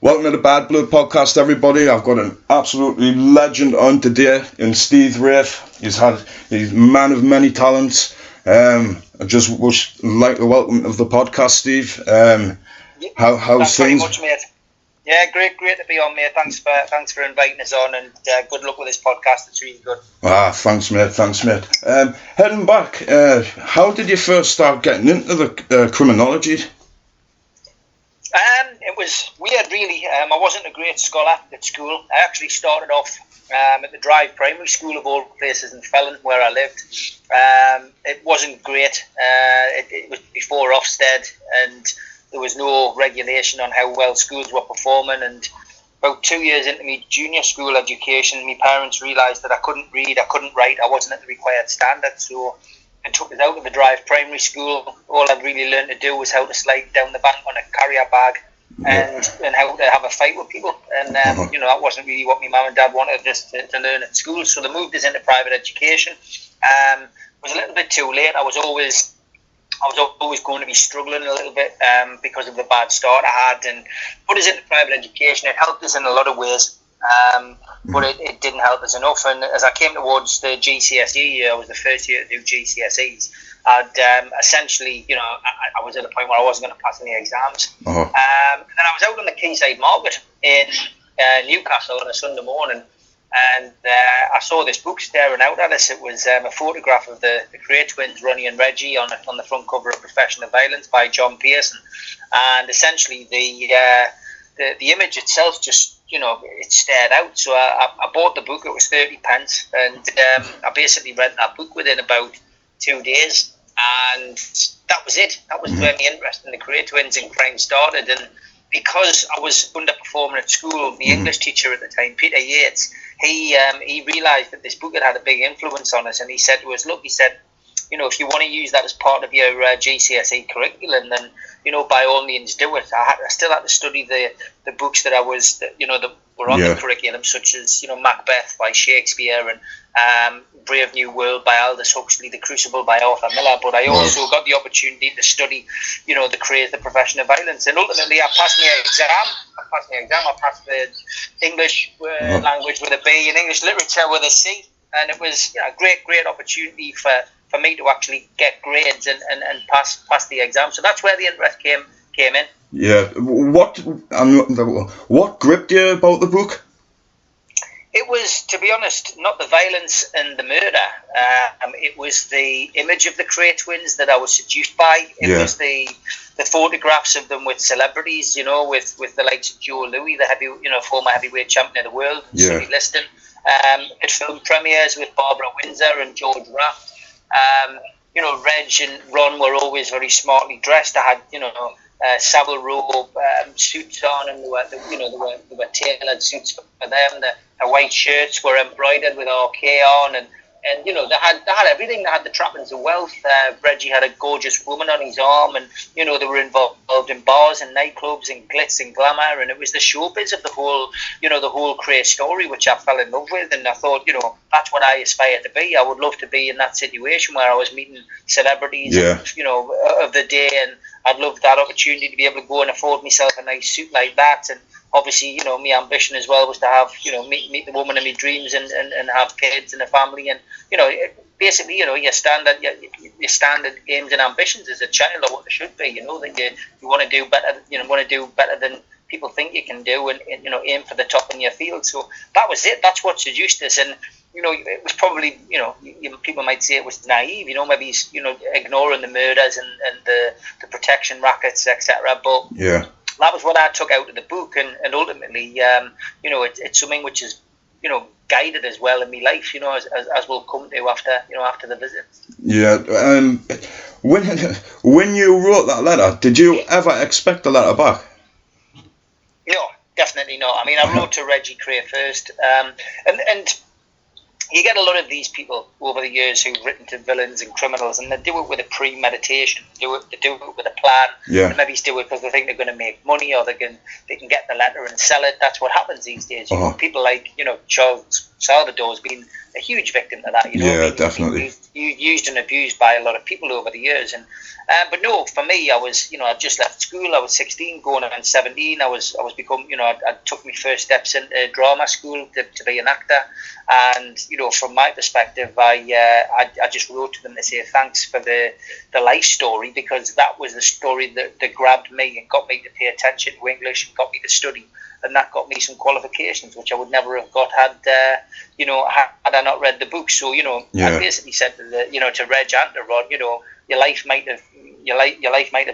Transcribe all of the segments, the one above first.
Welcome to the Bad Blood Podcast, everybody. I've got an absolutely legend on today in Steve Wraith. He's a man of many talents. I just would like to welcome to the podcast, Steve. How's things? Thanks very much, mate. Yeah, great to be on, mate. Thanks for inviting us on, and good luck with this podcast. It's really good. Thanks, mate. Heading back, how did you first start getting into the criminology? It was weird, really. I wasn't a great scholar at school. I actually started off at the Drive Primary School of all places in Felon, where I lived. It wasn't great. It was before Ofsted, and there was no regulation on how well schools were performing. And about 2 years into my junior school education, my parents realised that I couldn't read, I couldn't write, I wasn't at the required standard. So I took us out of the Drive Primary School. All I'd really learned to do was how to slide down the bank on a carrier bag and how to have a fight with people. And, that wasn't really what my mum and dad wanted us to learn at school. So they moved us into private education. It was a little bit too late. I was always going to be struggling a little bit because of the bad start I had. And put us into private education. It helped us in a lot of ways. But it didn't help us enough, and as I came towards the GCSE year, I was the first year to do GCSEs. I'd essentially, I was at a point where I wasn't going to pass any exams. And then I was out on the Quayside Market in Newcastle on a Sunday morning, and I saw this book staring out at us. It was a photograph of the Kray twins, Ronnie and Reggie, on the front cover of Professional Violence by John Pearson, and essentially the image itself just, it stared out. So I bought the book. It was 30 pence, and I basically read that book within about 2 days, and that was it. That was where my interest in the Kray twins and crime started. And because I was underperforming at school, the English teacher at the time, Peter Yates, he realised that this book had a big influence on us, and he said to us, look, he said, if you want to use that as part of your GCSE curriculum, then by all means do it. I still had to study the books that that were on the curriculum, such as Macbeth by Shakespeare and Brave New World by Aldous Huxley, The Crucible by Arthur Miller. But I also got the opportunity to study, the Krays, the Profession of Violence, and ultimately I passed my exam. I passed the English language with a B and English literature with a C, and it was a great opportunity for me to actually get grades and pass the exam. So that's where the interest came in. Yeah. What gripped you about the book? It was, to be honest, not the violence and the murder. It was the image of the Kray twins that I was seduced by. It was the photographs of them with celebrities, with the likes of Joe Louis, the former heavyweight champion of the world, Sonny Liston. At film premieres with Barbara Windsor and George Raft. Reg and Ron were always very smartly dressed. I had, Savile Row suits on, and they were tailored suits for them. The white shirts were embroidered with RK on, and they had everything. They had the trappings of wealth. Reggie had a gorgeous woman on his arm, and they were involved in bars and nightclubs and glitz and glamour, and it was the showbiz of the whole Kray story which I fell in love with, and I thought, that's what I aspire to be. I would love to be in that situation where I was meeting celebrities, of the day, and I'd love that opportunity to be able to go and afford myself a nice suit like that. And obviously, my ambition as well was to have, meet the woman of my dreams and have kids and a family. And, basically, your standard aims and ambitions as a child are what they should be, that you want to do better, than people think you can do, and aim for the top in your field. So that was it. That's what seduced us. And, it was probably, people might say it was naive, maybe he's, ignoring the murders and the protection rackets, etc. But that was what I took out of the book, and ultimately, it's something which is, guided as well in my life, as we'll come to after the visit. Yeah. When you wrote that letter, did you ever expect a letter back? No, definitely not. I mean, I wrote to Reggie Kray first, and you get a lot of these people over the years who've written to villains and criminals, and they do it with a premeditation. do it. They do it with a plan. Yeah. They maybe do it because they think they're going to make money, or they can get the letter and sell it. That's what happens these days. You know, people like Charles Salvador's been a huge victim to that. You know, yeah, definitely. Used and abused by a lot of people over the years, and but no, for me, I was, I'd just left school. I was 16, going on 17. I was become, I took my first steps into drama school to be an actor, and from my perspective, I just wrote to them to say thanks for the life story, because that was the story that grabbed me and got me to pay attention to English and got me to study. And that got me some qualifications, which I would never have got had I not read the book. So I basically said to to Reg and to Ron, your life might have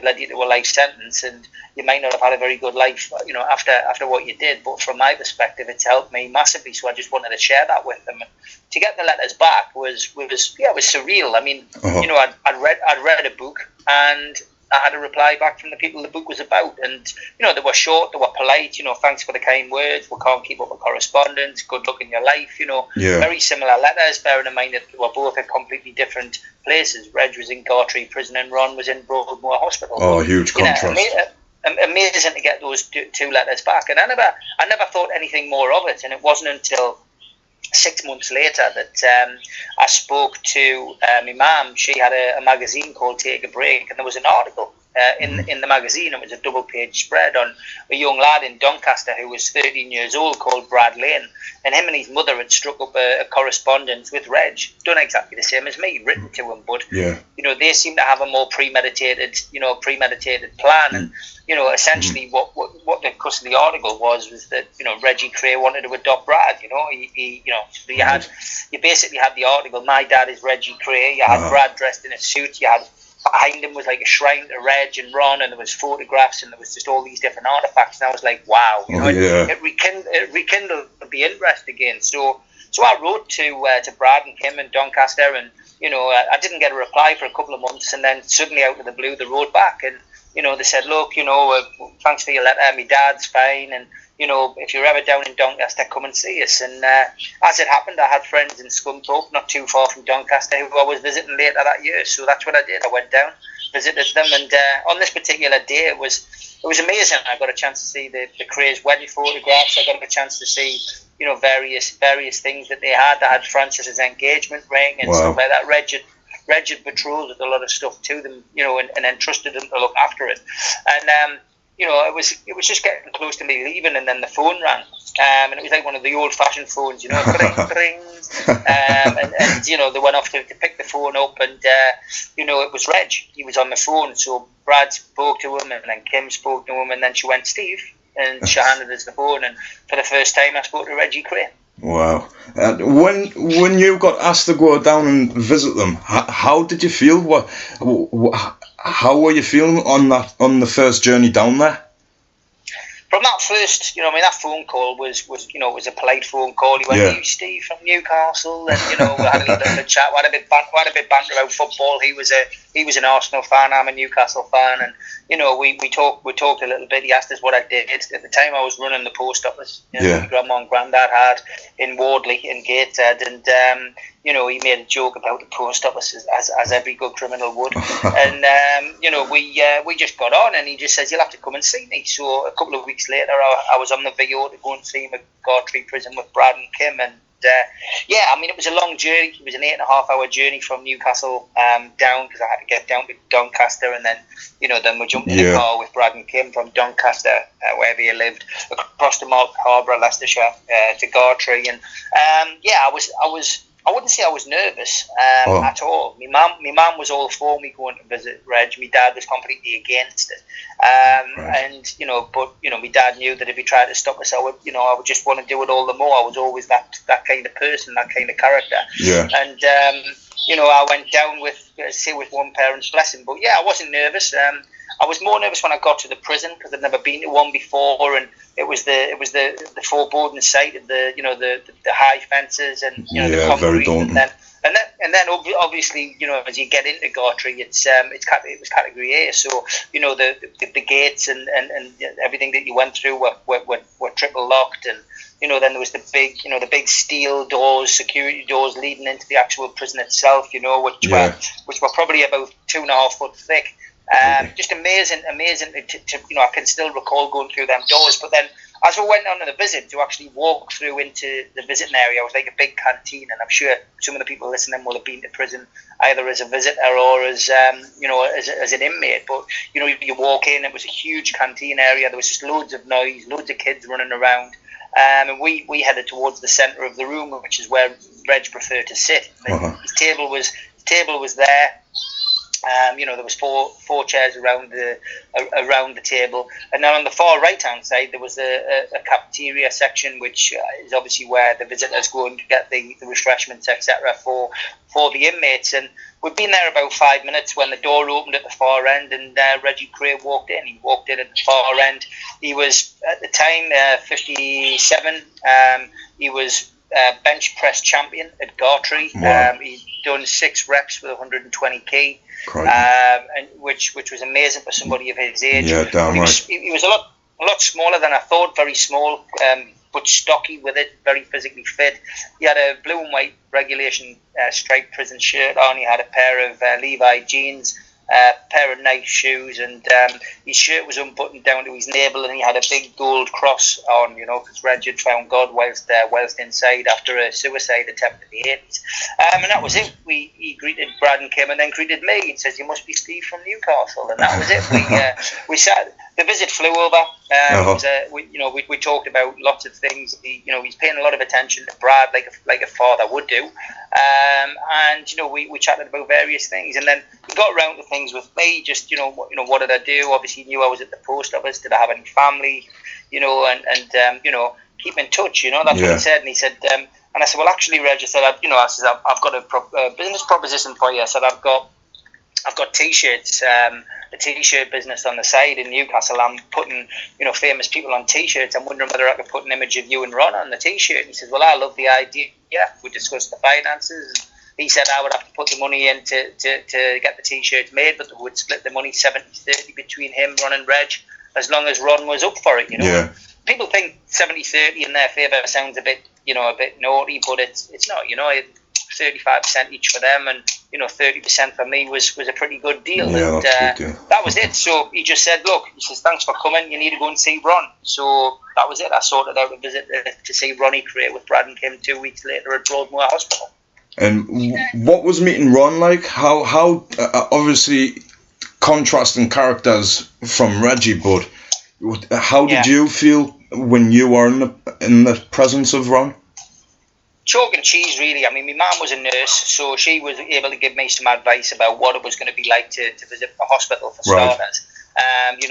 led you to a life sentence, and you might not have had a very good life, after what you did. But from my perspective, it's helped me massively. So I just wanted to share that with them. And to get the letters back was surreal. I mean, I'd read a book, and I had a reply back from the people the book was about, and they were short, they were polite. Thanks for the kind words. We can't keep up with correspondence. Good luck in your life. Very similar letters. Bearing in mind that they were both at completely different places. Reg was in Gartree Prison, and Ron was in Broadmoor Hospital. Oh, huge contrast. Amazing to get those two letters back, and I never thought anything more of it. And it wasn't until 6 months later that I spoke to my mum. She had a magazine called Take a Break, and there was an article in the magazine. It was a double-page spread on a young lad in Doncaster who was 13 years old called Brad Lane, and him and his mother had struck up a correspondence with Reg, done exactly the same as me, written to him, but they seem to have a more premeditated plan. And essentially what the crux of the article was that Reggie Kray wanted to adopt Brad. You basically had the article, my dad is Reggie Kray. You had Brad dressed in a suit. You had behind him was like a shrine to Reg and Ron, and there was photographs, and there was just all these different artifacts. And I was like, wow, it rekindled the interest again. So I wrote to Brad and Kim in Doncaster, and I didn't get a reply for a couple of months, and then suddenly out of the blue they wrote back, and they said, look, thanks for your letter, my dad's fine, and if you're ever down in Doncaster, come and see us. And as it happened, I had friends in Scunthorpe, not too far from Doncaster, who I was visiting later that year. So that's what I did. I went down, visited them, and on this particular day, it was amazing. I got a chance to see the Krays wedding photographs. I got a chance to see various things that they had. I had Francis's engagement ring and stuff like that. Reg had betrothed a lot of stuff to them, and entrusted them to look after it. And it was just getting close to me leaving, and then the phone rang, and it was like one of the old-fashioned phones, cring, cring, and they went off to pick the phone up, and it was Reg. He was on the phone, so Brad spoke to him, and then Kim spoke to him, and then she went, Steve, and she handed us the phone, and for the first time I spoke to Reggie Kray. Wow. When you got asked to go down and visit them, how did you feel? How were you feeling on the first journey down there? From that first, that phone call was a polite phone call. He went, "Are you Steve from Newcastle?" And we had a little bit of chat. We had a bit banter about football. He was an Arsenal fan. I'm a Newcastle fan, and we talked a little bit. He asked us what I did at the time. I was running the post office. My grandma and granddad had in Wardley in Gateshead, and he made a joke about the post office as every good criminal would. And we just got on, and he just says, "You'll have to come and see me." So a couple of weeks later, I was on the VO to go and see him at Gartree Prison with Brad and Kim, and it was a long journey. It was an 8.5-hour journey from Newcastle down, because I had to get down to Doncaster, and then we jumped in the car with Brad and Kim from Doncaster, where they lived, across the Market Harbour, Leicestershire, to Gartree, and I wouldn't say I was nervous at all. My mum was all for me going to visit Reg. My dad was completely against it. But my dad knew that if he tried to stop us, I would just want to do it all the more. I was always that kind of person, that kind of character. Yeah. And I went down with one parent's blessing. But I wasn't nervous. I was more nervous when I got to the prison, because I'd never been to one before, and it was the foreboding sight of the high fences and the concrete, and then obviously as you get into Gartree, it was Category A, so the gates and everything that you went through were triple locked, and then there was the big steel doors, security doors leading into the actual prison itself, which were probably about 2.5 foot thick. Just amazing to I can still recall going through them doors. But then as we went on the visit, to actually walk through into the visiting area, it was like a big canteen, and I'm sure some of the people listening will have been to prison either as a visitor or as as an inmate. But you walk in, it was a huge canteen area. There was just loads of noise, loads of kids running around, and we headed towards the centre of the room, which is where Reg preferred to sit. His table was there. There was four chairs around the table, and then on the far right hand side there was a cafeteria section, which is obviously where the visitors go and get the refreshments, etc. for the inmates. And we'd been there about 5 minutes when the door opened at the far end, and Reggie Kray walked in. He walked in at the far end. He was at the time 57. He was bench press champion at Gartree. Wow. He'd done 6 reps with 120 kg. And which was amazing for somebody of his age. Yeah, damn he right. He was a lot smaller than I thought, very small, but stocky with it, very physically fit. He had a blue and white regulation striped prison shirt on. He had a pair of Levi jeans, a pair of nice shoes, and his shirt was unbuttoned down to his navel, and he had a big gold cross on, because Reg had found God whilst inside after a suicide attempt in the 80s. And that was it. He greeted Brad and Kim, and then greeted me and says, "You must be Steve from Newcastle," and that was it. We sat. The visit flew over. We talked about lots of things. He's paying a lot of attention to Brad, like a father would do. And we chatted about various things, and then we got around to things with me. Just what did I do? Obviously, he knew I was at the post office. Did I have any family? And keep in touch. That's what he said. And he said, and I said, well, actually, Reg, I said, I've got a business proposition for you. I said, I've got T-shirts. The T-shirt business on the side in Newcastle. I'm putting, famous people on T-shirts. I'm wondering whether I could put an image of you and Ron on the T-shirt. And he said, well, I love the idea. Yeah, we discussed the finances. And he said I would have to put the money in to get the T-shirts made, but we would split the money 70-30 between him, Ron and Reg, as long as Ron was up for it. Yeah. People think 70-30 in their favour sounds a bit naughty, but it's not. 35% each for them, and 30% for me was a pretty good deal. Yeah, and that's a good deal. That was it. So he just said, look, he says, thanks for coming, you need to go and see Ron. So that was it. I sorted out a visit to see Ronnie Kray with Brad and Kim 2 weeks later at Broadmoor Hospital. And what was meeting Ron like? How obviously contrasting characters from Reggie, but how did you feel when you were in the presence of Ron? Chalk and cheese, really. I mean, my mum was a nurse, so she was able to give me some advice about what it was going to be like to visit a hospital, for starters.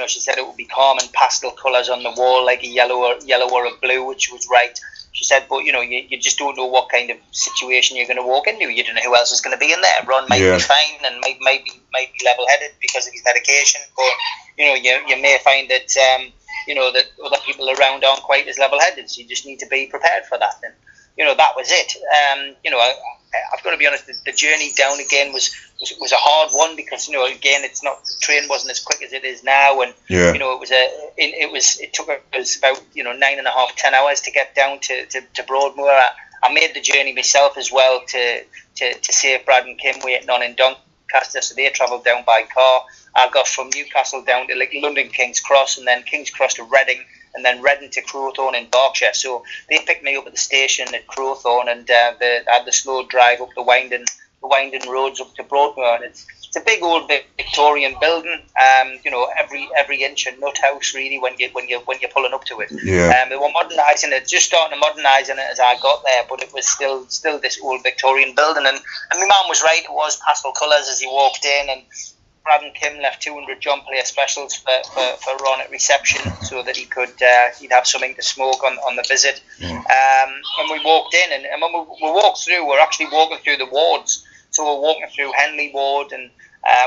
She said it would be calm and pastel colours on the wall, like a yellow or a blue, which was right. She said, but you just don't know what kind of situation you're going to walk into. You don't know who else is going to be in there. Ron might be fine and might be level-headed because of his medication, but you may find that that other people around aren't quite as level-headed. So you just need to be prepared for that. And that was it. I've got to be honest. The journey down again was a hard one because again, it's not, the train wasn't as quick as it is now, and it took us about 9.5, 10 hours to get down to Broadmoor. I made the journey myself as well to save Brad and Kim waiting on in Doncaster, so they travelled down by car. I got from Newcastle down to London King's Cross, and then King's Cross to Reading, and then Reading to Crowthorne in Berkshire. So they picked me up at the station at Crowthorne, and I had the slow drive up the winding roads up to Broadmoor. And it's a big old Victorian building. Every inch a nut house really when you're pulling up to it. Yeah. They were modernising it, just starting to modernise it as I got there, but it was still this old Victorian building. And my mum was right. It was pastel colours as you walked in, and Brad and Kim left 200 John Player specials for Ron at reception so that he'd have something to smoke on the visit. And we walked in, and when we walked through, we're actually walking through the wards. So we're walking through Henley Ward, and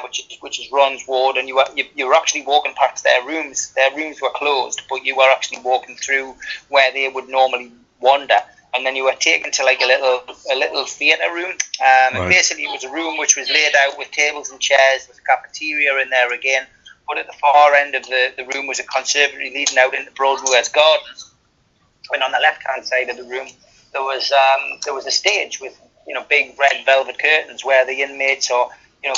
which is Ron's ward, and you were actually walking past their rooms. Their rooms were closed, but you were actually walking through where they would normally wander. And then you were taken to like a little theatre room. And basically it was a room which was laid out with tables and chairs. There was a cafeteria in there again. But at the far end of the room was a conservatory leading out into Broadmoor's gardens. And on the left-hand side of the room, there was a stage with big red velvet curtains where the inmates or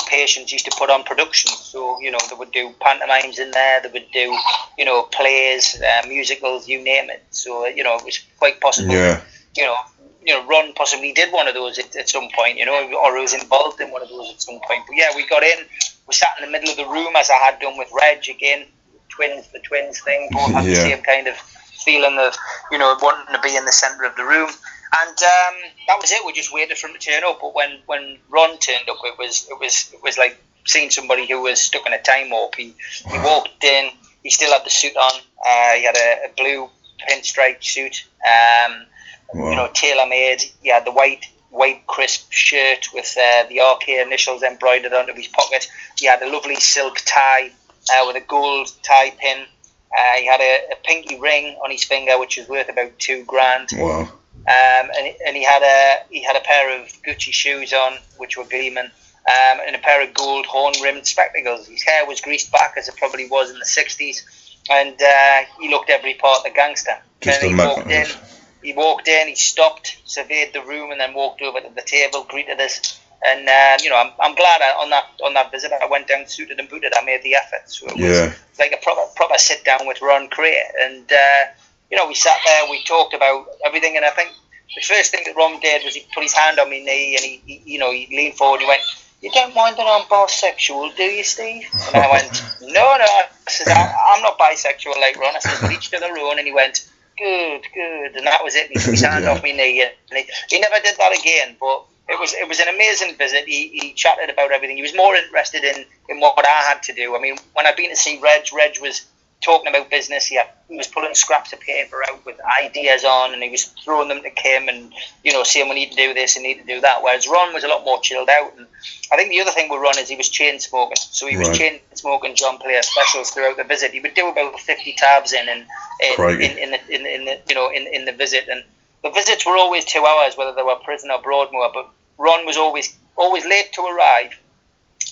patients used to put on productions. So, they would do pantomimes in there, they would do, plays, musicals, you name it. So, it was quite possible, Ron possibly did one of those at some point, or was involved in one of those at some point. But yeah, we got in, we sat in the middle of the room as I had done with Reg again, the twins thing, both had the same kind of feeling of, wanting to be in the centre of the room. And that was it. We just waited for him to turn up. But when Ron turned up, it was like seeing somebody who was stuck in a time warp. He walked in. He still had the suit on. He had a blue pinstripe suit. Tailor made. He had the white crisp shirt with the RK initials embroidered onto his pocket. He had a lovely silk tie with a gold tie pin. He had a pinky ring on his finger, which was worth about $2,000. Wow. And he had a pair of Gucci shoes on, which were gleaming, and a pair of gold horn-rimmed spectacles. His hair was greased back, as it probably was in the 60s, and he looked every part of the gangster. He walked in, he stopped, surveyed the room, and then walked over to the table, greeted us. And I'm glad on that visit I went down suited and booted. I made the effort. So it was like a proper sit down with Ron Kray, and we sat there, we talked about everything, and I think the first thing that Ron did was he put his hand on my knee, and he leaned forward and he went, "You don't mind that I'm bisexual, do you, Steve?" And I went, No. I said, I'm not bisexual like Ron. I said, "But each to their own." And he went, Good. And that was it. He put his hand off my knee, and he never did that again. But it was an amazing visit. He chatted about everything. He was more interested in what I had to do. I mean, when I'd been to see Reg was talking about business. He was pulling scraps of paper out with ideas on, and he was throwing them to Kim and, saying we need to do this and need to do that. Whereas Ron was a lot more chilled out. And I think the other thing with Ron is he was chain smoking. So he was chain smoking John Player specials throughout the visit. He would do about 50 tabs in the visit. And the visits were always 2 hours, whether they were prison or Broadmoor. But Ron was always late to arrive,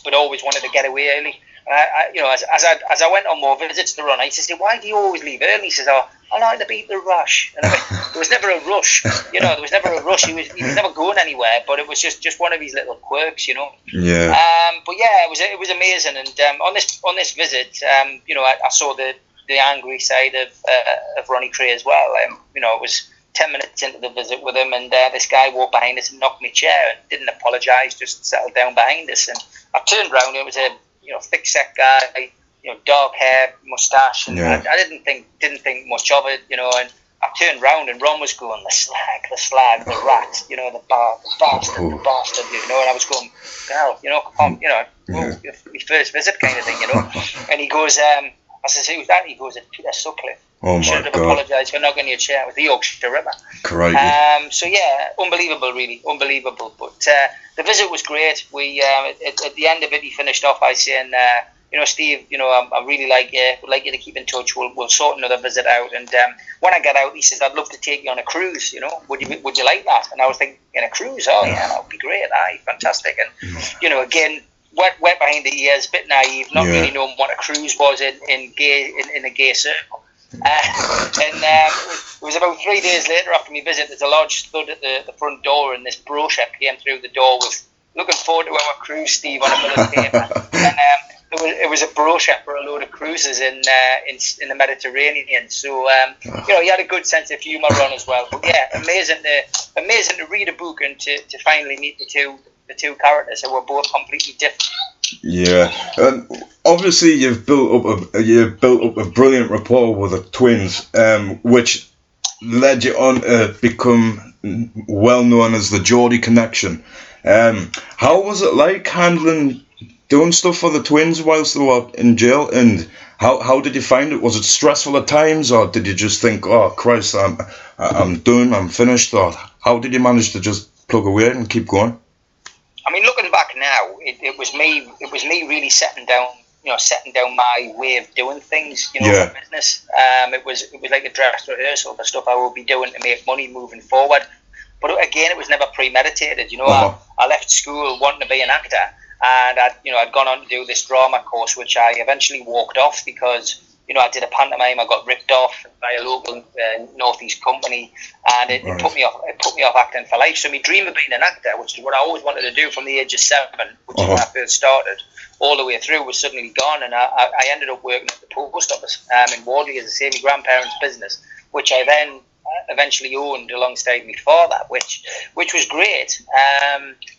but always wanted to get away early. As I went on more visits to Ron, I used to say, "Why do you always leave early?" He says, "Oh, I like to beat the rush." And I mean, there was never a rush, there was never a rush. He was never going anywhere, but it was just one of his little quirks, Yeah. But yeah, it was amazing. And on this visit, I saw the angry side of Ronnie Kray as well. It was 10 minutes into the visit with him, and this guy walked behind us and knocked my chair and didn't apologise, just settled down behind us. And I turned round, it was a thick set guy, dark hair, moustache, and I didn't think much of it, and I turned round and Ron was going, the slag, the rat, the bastard, and I was going, hell, come on, my first visit kind of thing, and he goes, I said, "Who's that?" He goes, "It's Peter Sutcliffe." Oh my Should have God. apologised for knocking your chair with the Yorkshire Ripper. Crikey. So yeah, unbelievable, really, unbelievable. But the visit was great. We at the end of it, he finished off by saying, "Steve, I really like you. Would like you to keep in touch. We'll sort another visit out." And when I get out, he says, "I'd love to take you on a cruise. Would you like that?" And I was thinking, a cruise? Oh yeah, that would be great. Aye, fantastic. And again, wet behind the ears, bit naive, not really knowing what a cruise was in a gay circle. It was about 3 days later after my visit, there's a large stud at the front door, and this brochure came through the door with "Looking forward to our cruise, Steve," on a bit of paper. And it was a brochure for a load of cruises in the Mediterranean. So he had a good sense of humour on as well. But yeah, amazing to read a book and to finally meet the two characters who were both completely different. Yeah, and obviously you've built up a brilliant rapport with the twins, which led you on to become well known as the Geordie Connection. How was it like doing stuff for the twins whilst they were in jail, and how did you find it? Was it stressful at times, or did you just think, "Oh Christ, I'm done, I'm finished," or how did you manage to just plug away and keep going? I mean, looking back now, it was me really setting down my way of doing things, for business. It was like a dress rehearsal for stuff I will be doing to make money moving forward. But again, it was never premeditated. I left school wanting to be an actor, and I'd gone on to do this drama course, which I eventually walked off because I did a pantomime. I got ripped off by a local northeast company, and it put me off. It put me off acting for life. So my dream of being an actor, which is what I always wanted to do from the age of 7, which is when I first started, all the way through, was suddenly gone. And I ended up working at the post office in Wardley, as I say, my grandparents' business, which I then eventually owned alongside my father, which was great,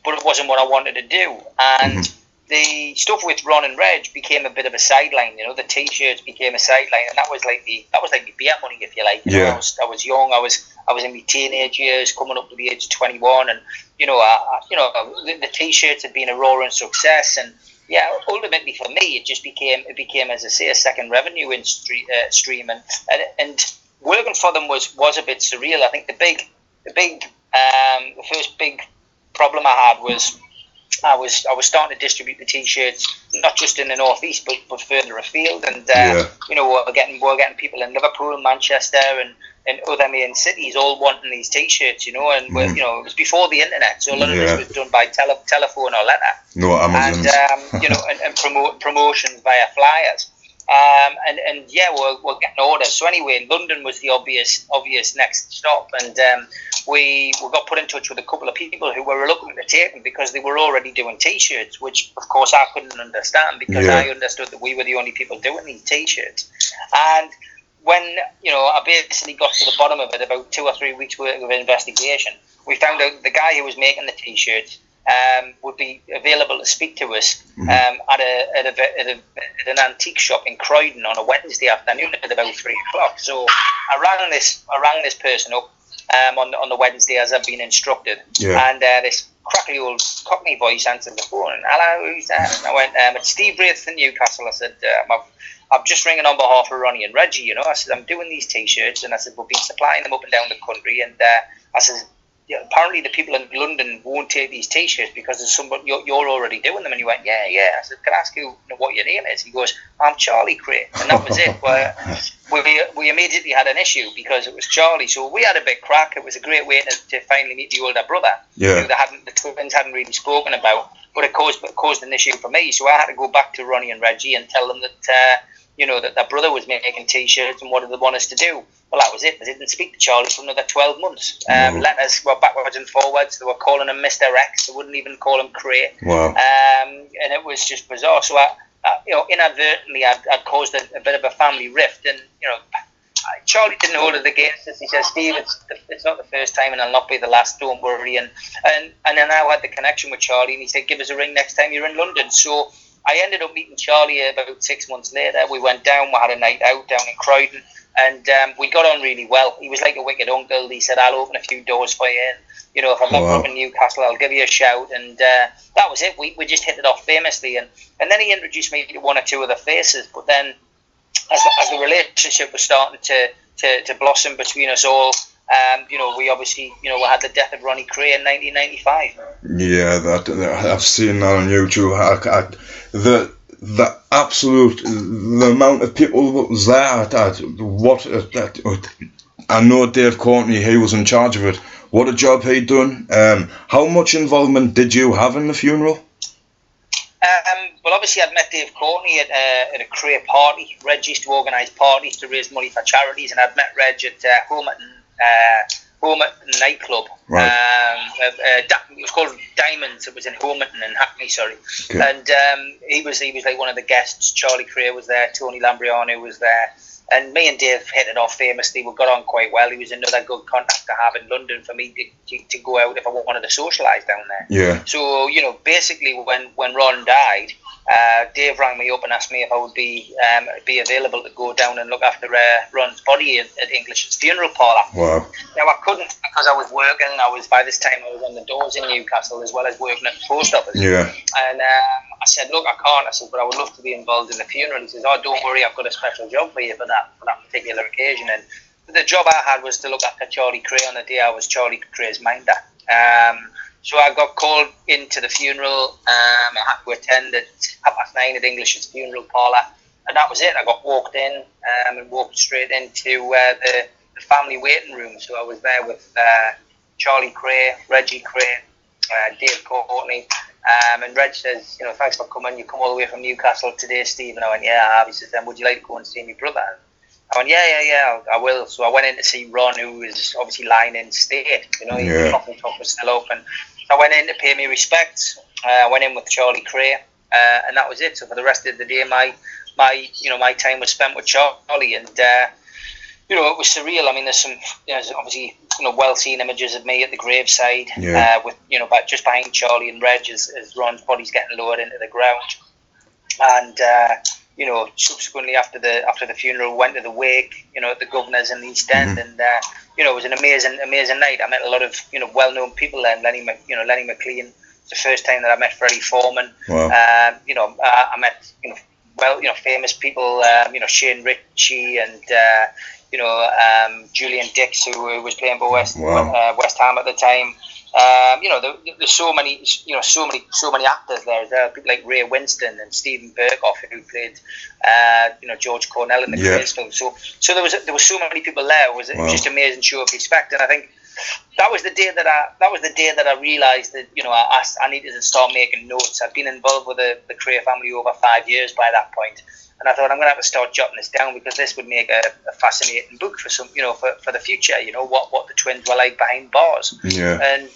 but it wasn't what I wanted to do. And the stuff with Ron and Reg became a bit of a sideline. The T-shirts became a sideline, and that was like the beer money, if you like. I was young. I was in my teenage years, coming up to the age of 21, and the T-shirts had been a roaring success, and ultimately for me, it became, as I say, a second revenue stream, and working for them was a bit surreal. I think the first big problem I had was I was starting to distribute the T-shirts not just in the northeast but further afield, and we're getting people in Liverpool, Manchester, and other main cities all wanting these T-shirts, and it was before the internet, so a lot of this was done by telephone or letter, Amazon, and promotions via flyers. We're getting orders. So anyway, London was the obvious next stop, and we got put in touch with a couple of people who were reluctant to take them because they were already doing T-shirts, which of course I couldn't understand, because I understood that we were the only people doing these T-shirts. And when I basically got to the bottom of it, about 2 or 3 weeks worth of investigation, we found out the guy who was making the T-shirts would be available to speak to us at an antique shop in Croydon on a Wednesday afternoon at about 3 o'clock. So I rang this person up on the Wednesday as I've been instructed, and this crackly old Cockney voice answered the phone. And, hello, who's that? And I went, it's Steve Wraith in Newcastle. I said, I'm just ringing on behalf of Ronnie and Reggie. I said, I'm doing these T-shirts, and I said, we've been supplying them up and down the country, and I said, apparently the people in London won't take these T-shirts because there's somebody you're already doing them. And he went, yeah. I said, can I ask you what your name is? He goes, I'm Charlie Kray. And that was it. We immediately had an issue because it was Charlie. So we had a big crack. It was a great way to finally meet the older brother, who the twins hadn't really spoken about. But it caused an issue for me. So I had to go back to Ronnie and Reggie and tell them that that their brother was making T-shirts and what did they want us to do. Well, that was it. They didn't speak to Charlie for another 12 months. Letters were backwards and forwards. They were calling him Mr. X. They wouldn't even call him Kray. Wow. And it was just bizarre. So, inadvertently, I'd caused a bit of a family rift. And, Charlie didn't hold it against us. He said, Steve, it's not the first time and it'll not be the last, don't worry. And then I had the connection with Charlie, and he said, give us a ring next time you're in London. So I ended up meeting Charlie about 6 months later. We went down, we had a night out down in Croydon, and we got on really well. He was like a wicked uncle. He said, I'll open a few doors for you, and if I'm ever up in Newcastle, I'll give you a shout. And that was it. We just hit it off famously, and then he introduced me to one or two other faces. But then as the relationship was starting to blossom between us all, we obviously, we had the death of Ronnie Kray in 1995. Yeah, I've seen that on YouTube. The amount of people that was there, I know Dave Courtney, he was in charge of it. What a job he'd done. How much involvement did you have in the funeral? Well, obviously I'd met Dave Courtney at a Kray party. Reg used to organise parties to raise money for charities, and I'd met Reg at Homerton nightclub. Right. It was called Diamonds. It was in Homerton in Hackney, sorry. Okay. And he was like one of the guests. Charlie Kray was there. Tony Lambriano was there. And me and Dave hit it off famously. We got on quite well. He was another good contact to have in London for me to go out if I wanted to socialise down there. Yeah. So, basically when Ron died, Dave rang me up and asked me if I would be available to go down and look after Ron's body at English's funeral parlour. Wow. Now, I couldn't because I was working. By this time I was on the doors in Newcastle as well as working at the post office. Yeah. And I said, look, I can't. I said, but I would love to be involved in the funeral. He says, oh, don't worry, I've got a special job for you for that particular occasion. And the job I had was to look after Charlie Kray on the day I was Charlie Kray's minder. So I got called into the funeral. I had to attend at 9:30 at English's funeral parlour, and that was it. I got walked in and walked straight into the family waiting room. So I was there with Charlie Kray, Reggie Kray, Dave Courtney. And Reg says, thanks for coming. You come all the way from Newcastle today, Steve. And I went, yeah, I have. He says, then would you like to go and see my brother? I went, yeah, I will. So I went in to see Ron, who was obviously lying in state. His coffin top was still open. So I went in to pay me respects. I went in with Charlie Kray, and that was it. So for the rest of the day, my time was spent with Charlie, and it was surreal. I mean, there's obviously well-seen images of me at the graveside, with just behind Charlie and Reg as Ron's body's getting lowered into the ground, and subsequently after the funeral, went to the wake, at the Governor's in the East End, and it was an amazing night. I met a lot of well-known people there. Lenny McLean. It's the first time that I met Freddie Foreman. Wow. I met famous people, Shane Ritchie and Julian Dix, who was playing for West Ham at the time. There's so many actors there as well. People like Ray Winston and Stephen Burkoff, who played George Cornell in the Krays film. So there was so many people there. It was just an amazing show of respect, and I think that was the day that I realised that I needed to start making notes. I'd been involved with the Kray family over 5 years by that point, and I thought I'm going to have to start jotting this down, because this would make a fascinating book for some for the future. What the twins were like behind bars. Yeah. And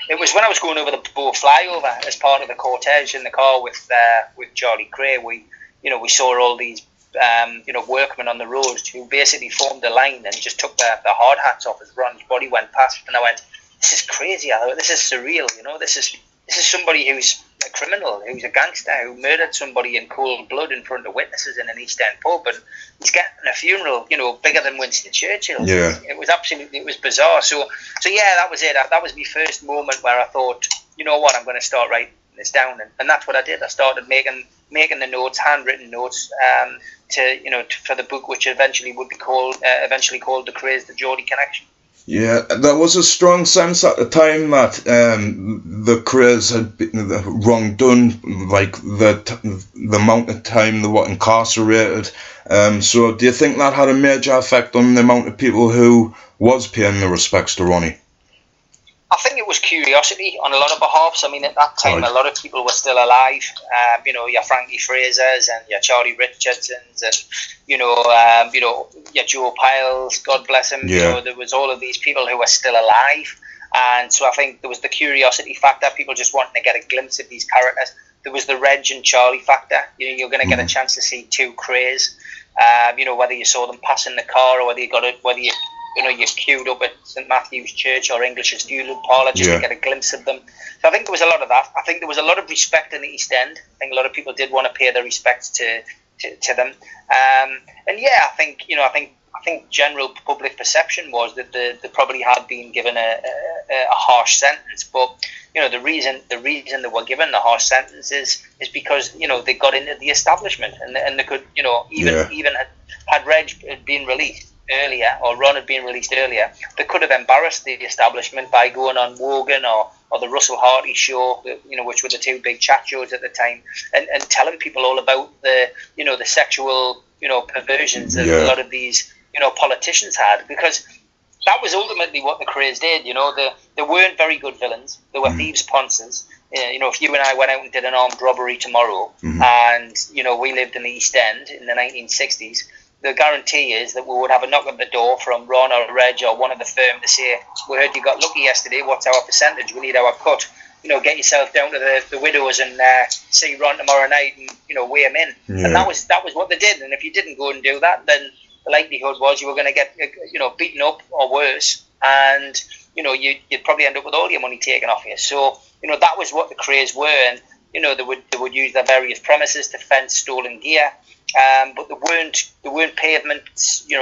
it was when I was going over the Bow flyover as part of the cortege in the car with Charlie Kray. We saw all these workmen on the road who basically formed a line and just took the hard hats off as Ron's body went past, and I went, this is crazy. I thought, this is surreal. This is somebody who's a criminal, who's a gangster, who murdered somebody in cold blood in front of witnesses in an East End pub, and he's getting a funeral, bigger than Winston Churchill. Yeah. It was bizarre. So yeah, that was it. That was my first moment where I thought, I'm going to start writing this down, and that's what I did. I started making the notes, handwritten notes, for the book, which eventually called The Krays, The Geordie Connection. Yeah, there was a strong sense at the time that the Krays had been wrong done, like the amount of time they were incarcerated. So do you think that had a major effect on the amount of people who was paying their respects to Ronnie? I think it was curiosity on a lot of behalves. I mean, at that time, a lot of people were still alive. Your Frankie Frasers and your Charlie Richardsons and your Joe Piles, God bless him. Yeah. There was all of these people who were still alive, and so I think there was the curiosity factor. People just wanting to get a glimpse of these characters. There was the Reg and Charlie factor. You're going to get a chance to see two Krays. Whether you saw them passing the car or whether you're queued up at St Matthew's Church or English's Funeral Parlour just to get a glimpse of them. So I think there was a lot of that. I think there was a lot of respect in the East End. I think a lot of people did want to pay their respects to them. And yeah, I think general public perception was that they probably had been given a harsh sentence. But the reason they were given the harsh sentence is because they got into the establishment and they could even had Reg been released earlier, or Ron had been released earlier, they could have embarrassed the establishment by going on Wogan or the Russell Harty show, which were the two big chat shows at the time, and telling people all about the sexual perversions that a lot of these politicians had, because that was ultimately what the Krays did. They weren't very good villains. They were thieves, ponces. If you and I went out and did an armed robbery tomorrow, and we lived in the East End in the 1960s, the guarantee is that we would have a knock at the door from Ron or Reg or one of the firm to say, we heard you got lucky yesterday, what's our percentage? We need our cut. Get yourself down to the widows and see Ron tomorrow night and, weigh him in. Yeah. And that was what they did. And if you didn't go and do that, then the likelihood was you were going to get, beaten up or worse. And, you'd probably end up with all your money taken off you. So, that was what the Krays were. And, they would use their various premises to fence stolen gear. But they weren't pavement,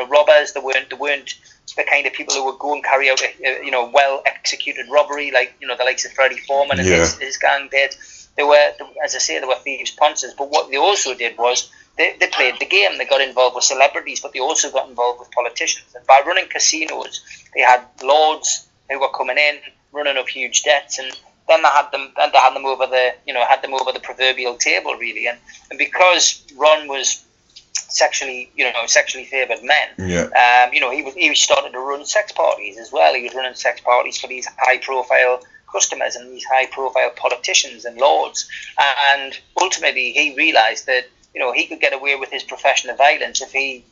robbers. They weren't the kind of people who would go and carry out a well executed robbery like the likes of Freddie Foreman and his gang did. They were, as I say, they were thieves, ponces. But what they also did was they played the game. They got involved with celebrities, but they also got involved with politicians. And by running casinos, they had lords who were coming in, running up huge debts, and then they had them over the proverbial table, really. And because Ron was sexually favoured men, he started to run sex parties as well. He was running sex parties for these high profile customers and these high-profile politicians and lords. And ultimately, he realised that he could get away with his profession of violence if he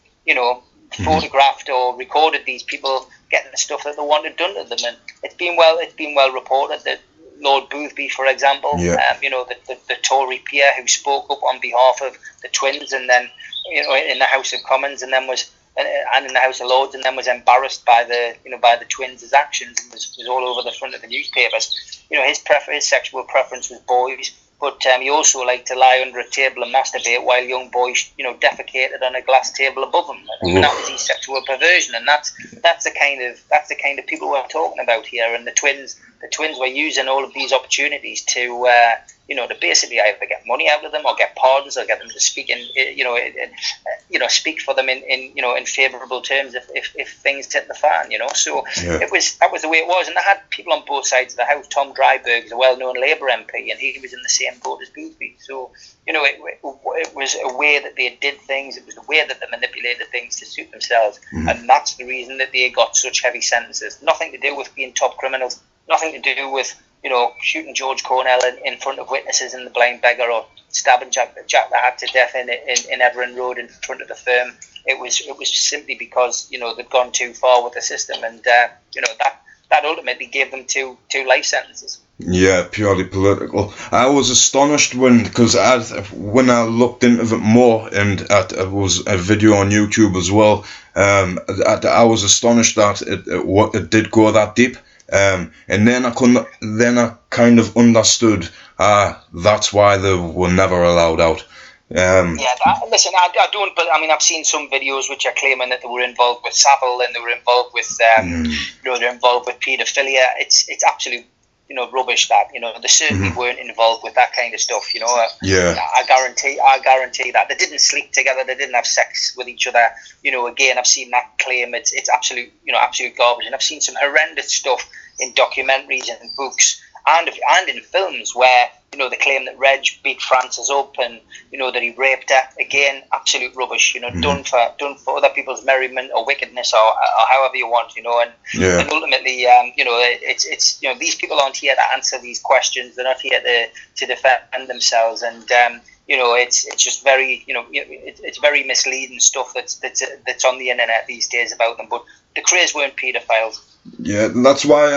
photographed or recorded these people getting the stuff that they wanted done to them. And it's been well reported that Lord Boothby, for example, the Tory peer who spoke up on behalf of the twins, and then in the House of Commons, and then and in the House of Lords, and then was embarrassed by the twins' actions, and was all over the front of the newspapers. His sexual preference was boys, but he also liked to lie under a table and masturbate while young boys defecated on a glass table above him. And that was his sexual perversion, and that's the kind of people we're talking about here. And the twins were using all of these opportunities to to basically either get money out of them or get pardons or get them to speak speak for them in favourable terms if things hit the fan. So that was the way it was. And they had people on both sides of the house. Tom Dryburgh is a well-known Labour MP, and he was in the same boat as Boothby. So it was a way that they did things. It was the way that they manipulated things to suit themselves, and that's the reason that they got such heavy sentences. Nothing to do with being top criminals. Nothing to do with shooting George Cornell in front of witnesses in the Blind Beggar, or stabbing Jack the Hat to death in Everin Road in front of the firm. It was simply because they'd gone too far with the system, and that ultimately gave them two life sentences. Yeah, purely political. I was astonished when I looked into it more, and it was a video on YouTube as well. I was astonished that it did go that deep. And then I kind of understood that's why they were never allowed out. Listen, I don't. But I mean, I've seen some videos which are claiming that they were involved with Savile and they were involved with, they're involved with paedophilia. It's absolute, rubbish. That they certainly weren't involved with that kind of stuff. I guarantee that they didn't sleep together. They didn't have sex with each other. Again, I've seen that claim. It's absolute, absolute garbage. And I've seen some horrendous stuff in documentaries and books and in films where they claim that Reg beat Frances up and that he raped her. Again, absolute rubbish. Done for other people's merriment or wickedness or however you want. And ultimately, it's these people aren't here to answer these questions. They're not here to defend themselves. And it's just very it's very misleading stuff that's on the internet these days about them. But the Krays weren't paedophiles. Yeah, that's why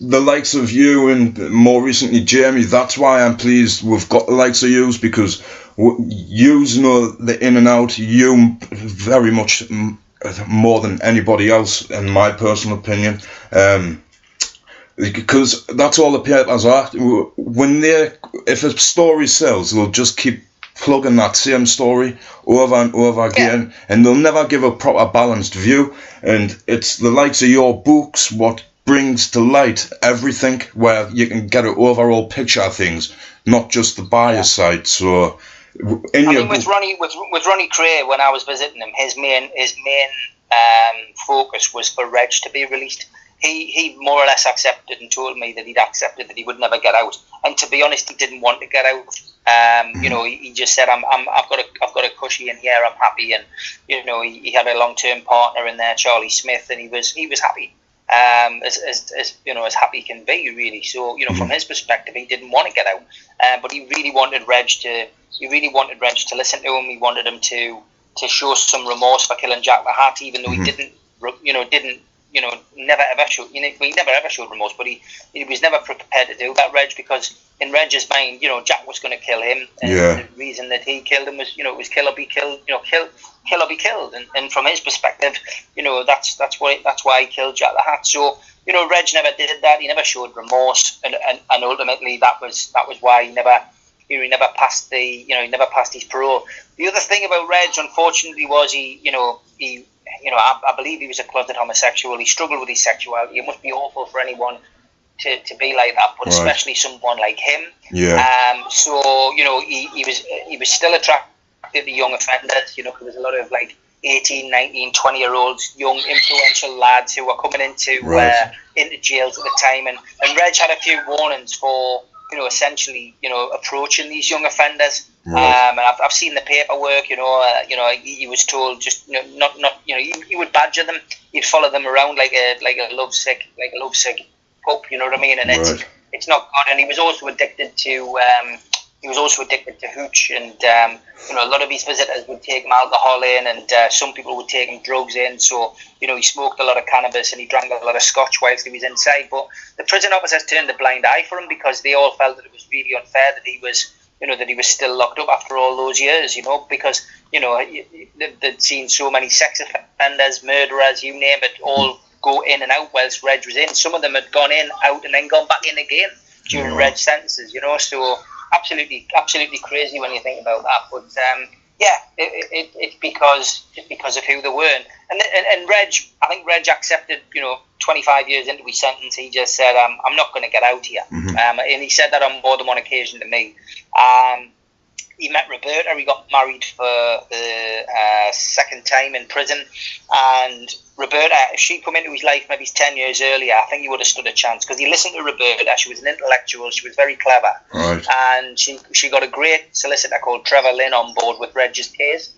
the likes of you and more recently Jamie, that's why I'm pleased we've got the likes of yous, because yous know the in and out, you very much more than anybody else, in my personal opinion, because that's all the papers are. If a story sells, they'll just keep plugging that same story over and over again, and they'll never give a proper balanced view. And it's the likes of your books what brings to light everything, where you can get an overall picture of things, not just the bias side. So with Ronnie Kray, when I was visiting him, his main focus was for Reg to be released. He more or less accepted and told me that he'd accepted that he would never get out. And to be honest, he didn't want to get out. He just said, I've got a cushy in here, I'm happy. And he had a long-term partner in there, Charlie Smith, and he was happy. As happy can be, really. So from his perspective, he didn't want to get out, but he really wanted Reg to listen to him. He wanted him to show some remorse for killing Jack the Hat, even though he never ever showed remorse, but he was never prepared to do that, Reg, because in Reg's mind, Jack was going to kill him, and the reason that he killed him was, it was kill or be killed, kill or be killed, and from his perspective, that's why he killed Jack the Hat. So Reg never did that. He never showed remorse, and ultimately that was why he never passed his parole. The other thing about Reg, unfortunately, was I believe he was a closeted homosexual. He struggled with his sexuality. It must be awful for anyone to be like that, but especially someone like him. So he was still attracted to young offenders. There was a lot of 18, 19, 20-year-olds, young influential lads who were coming into jails at the time, and Reg had a few warnings for essentially approaching these young offenders. And I've seen the paperwork. He was told just he would badger them. He'd follow them around like a lovesick up. You know what I mean? And Right. it's not good. And he was also addicted to hooch, and a lot of his visitors would take him alcohol in, and some people would take him drugs in. So he smoked a lot of cannabis and he drank a lot of scotch whilst he was inside. But the prison officers turned a blind eye for him because they all felt that it was really unfair that he was still locked up after all those years. Because they'd seen so many sex offenders, murderers, you name it, all go in and out whilst Reg was in. Some of them had gone in, out, and then gone back in again during Reg sentences. So absolutely crazy when you think about that. But it's because of who they were. And Reg, I think Reg accepted, 25 years into his sentence, he just said, I'm not going to get out here. And he said that on more than one occasion to me. He met Roberta. He got married for the second time in prison. And Roberta, if she'd come into his life maybe 10 years earlier, I think he would have stood a chance, because he listened to Roberta. She was an intellectual. She was very clever. Right. And she got a great solicitor called Trevor Lynn on board with Reg's case.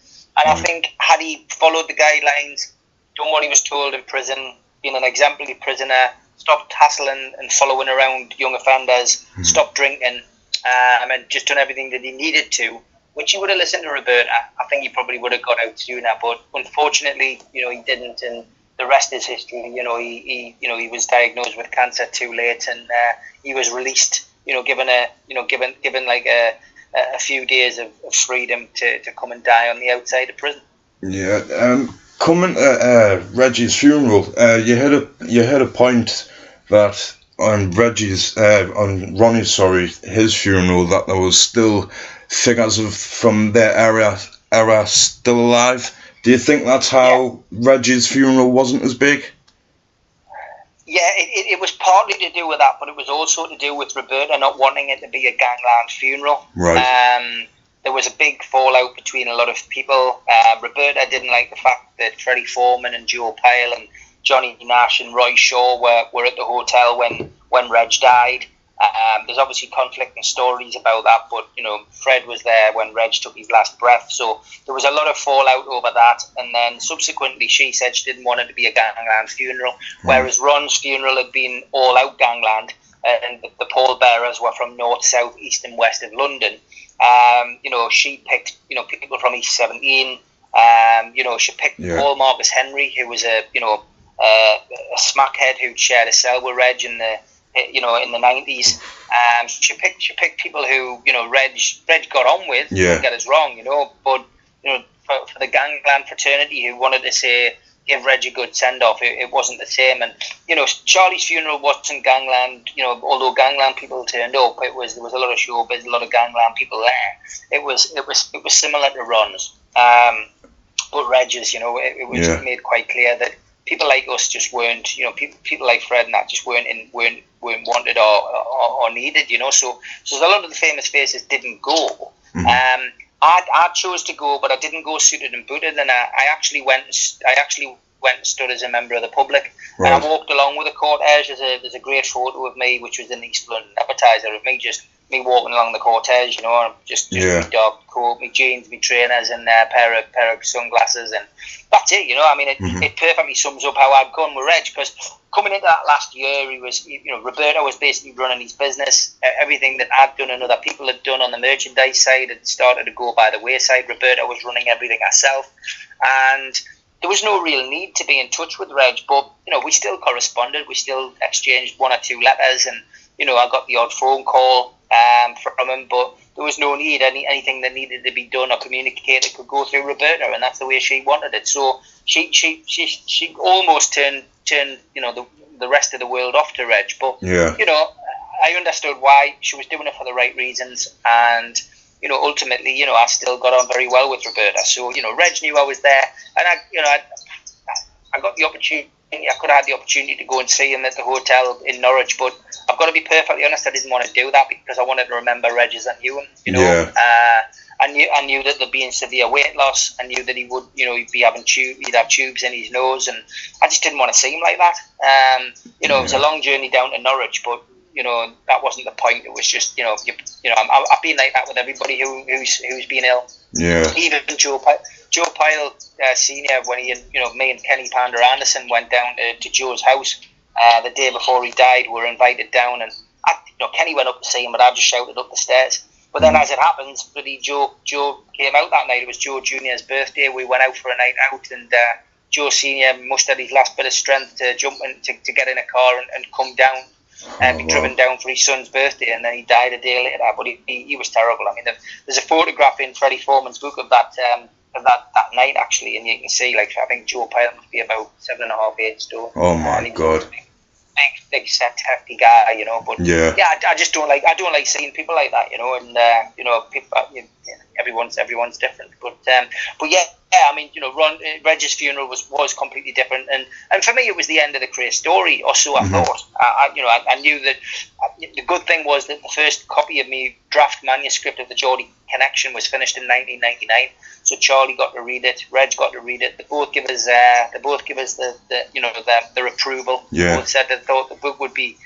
And I think had he followed the guidelines, done what he was told in prison, been an exemplary prisoner, stopped hassling and following around young offenders, stopped drinking, and just done everything that he needed to, which he would have listened to Roberta, I think he probably would have got out sooner. But unfortunately, he didn't, and the rest is history. He was diagnosed with cancer too late, and he was released. Given like a few days of freedom to come and die on the outside of prison. Yeah. Coming to Reggie's funeral, you had a point that on Ronnie's his funeral, that there was still figures from their era still alive. Do you think that's how Reggie's funeral wasn't as big? Yeah, it was partly to do with that, but it was also to do with Roberta not wanting it to be a gangland funeral. Right. There was a big fallout between a lot of people. Roberta didn't like the fact that Freddie Foreman and Joe Pyle and Johnny Nash and Roy Shaw were at the hotel when Reg died. There's obviously conflicting stories about that, but Fred was there when Reg took his last breath, so there was a lot of fallout over that. And then subsequently she said she didn't want it to be a gangland funeral, whereas Ron's funeral had been all out gangland, and the pallbearers were from north, south, east and west of London. She picked people from East 17. She picked Paul Marcus Henry, who was a smackhead who'd shared a cell with Reg in the 90s. She picked people who Reg got on with. Don't get us wrong, but for the gangland fraternity who wanted to say give Reg a good send off, it wasn't the same. And Charlie's funeral wasn't gangland. Although gangland people turned up, there was a lot of showbiz, a lot of gangland people there. It was similar to Ron's, but Reg's, it was made quite clear that people like us just weren't, people like Fred and that just weren't wanted or needed, So a lot of the famous faces didn't go. I chose to go, but I didn't go suited and booted, and I actually went and stood as a member of the public. Right. And I walked along with the cortege. There's a great photo of me, which was in the East London Advertiser, of me walking along the cortege, just my dog coat, my jeans, my trainers, and a pair of sunglasses, and that's it. It perfectly sums up how I'd gone with Reg, because coming into that last year, Roberta was basically running his business. Everything that I'd done and other people had done on the merchandise side had started to go by the wayside. Roberta was running everything herself, and there was no real need to be in touch with Reg, but we still corresponded. We still exchanged one or two letters, and I got the odd phone call from him, but there was no need. Anything that needed to be done or communicated could go through Roberta, and that's the way she wanted it. So she almost turned the rest of the world off to Reg, but I understood why. She was doing it for the right reasons, and ultimately, I still got on very well with Roberta. So, Reg knew I was there, and I got the opportunity. I could have had the opportunity to go and see him at the hotel in Norwich, but I've got to be perfectly honest, I didn't want to do that because I wanted to remember Reg as I knew him. I knew that there'd be severe weight loss. I knew that he would, he'd have tubes in his nose, and I just didn't want to see him like that. It was a long journey down to Norwich, but that wasn't the point. It was just, I've been like that with everybody who's been ill. Yeah. Even Joe Pyle Senior, when he and me and Kenny Pander Anderson went down to Joe's house the day before he died, we were invited down, and Kenny went up to see him, but I just shouted up the stairs. But then, as it happens, bloody Joe came out that night. It was Joe Junior's birthday. We went out for a night out, and Joe Senior mustered his last bit of strength to jump in, to get in a car and come down and be driven down for his son's birthday, and then he died a day later. But he was terrible. I mean, there's a photograph in Freddie Foreman's book of that night, actually, and you can see, like, I think Joe Pyle must be about 7.5, 8 stone. Oh my God. Big set hefty guy, but yeah, I just don't like seeing people like that, and people, everyone's different, but yeah, I mean, Reggie's funeral was completely different, and for me it was the end of the Krays story, or so I thought. I knew that the good thing was that the first copy of me draft manuscript of the Geordie Connection was finished in 1999. So Charlie got to read it, Reg got to read it. They both give us their approval. Yeah. Both said they thought the book would be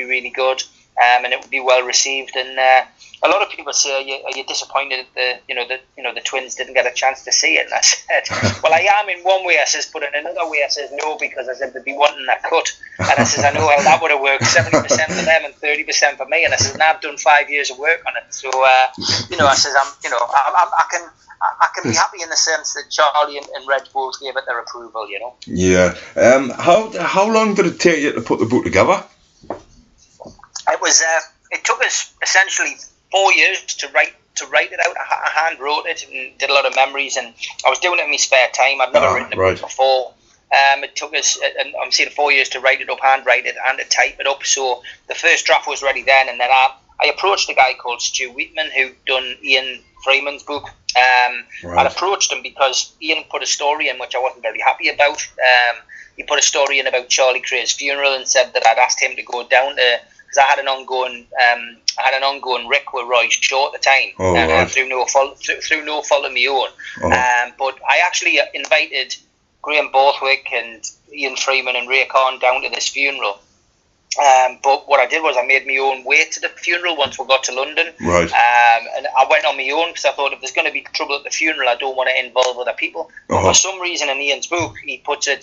really good, and it would be well received. And a lot of people say, "Are you disappointed that the twins didn't get a chance to see it?" And I said, "Well, I am in one way." I says, but in another way, I says no, because I said they'd be wanting that cut. And I says, I know how that would have worked, 70% for them and 30% for me. And I says, and I've done 5 years of work on it, so I says, I can be happy in the sense that Charlie and Reg both gave it their approval, Yeah. How long did it take you to put the book together? It took us essentially 4 years to write it out. I hand wrote it and did a lot of memories, and I was doing it in my spare time. I'd never written a book before. It took us, I'm saying, 4 years to write it up, hand write it, and to type it up. So the first draft was ready then, and then I approached a guy called Stu Wheatman, who'd done Ian Freeman's book. I approached him because Ian put a story in which I wasn't very happy about. He put a story in about Charlie Krays' funeral and said that I'd asked him to go down to, because I had an ongoing rick with Roy Shaw at the time, through no fault of my own. But I actually invited Graham Borthwick and Ian Freeman and Ray Khan down to this funeral. But what I did was I made my own way to the funeral once we got to London. Right. And I went on my own because I thought if there's going to be trouble at the funeral, I don't want to involve other people. But for some reason in Ian's book, he puts a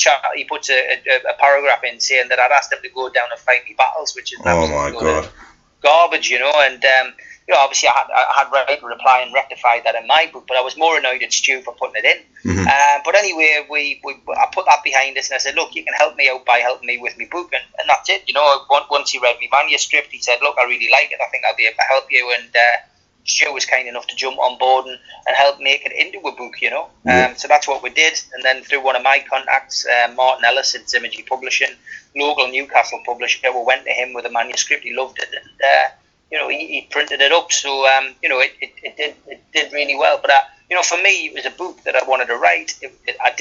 paragraph in saying that I'd asked him to go down and fight me battles, which is garbage, and obviously I had right to reply and rectify that in my book, but I was more annoyed at Stu for putting it in. But anyway, I put that behind us, and I said, look, you can help me out by helping me with my book, and that's it. Once he read my manuscript, he said, look, I really like it. I think I'll be able to help you, and Stu was kind enough to jump on board and help make it into a book, So that's what we did, and then through one of my contacts, Martin Ellis at Zimmergy Publishing, local Newcastle publisher, we went to him with a manuscript. He loved it, and he printed it up, so it did really well. But for me, it was a book that I wanted to write. I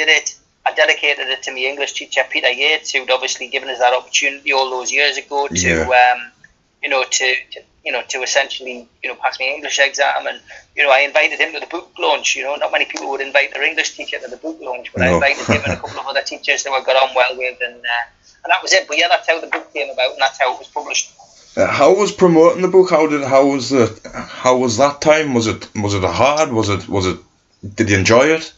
dedicated it to my English teacher Peter Yates, who'd obviously given us that opportunity all those years ago to essentially pass my English exam, and I invited him to the book launch. Not many people would invite their English teacher to the book launch, but I invited him and a couple of other teachers that I got on well with, and that was it. But yeah, that's how the book came about, and that's how it was published. How was promoting the book? How was that time? Was it hard? Did you enjoy it?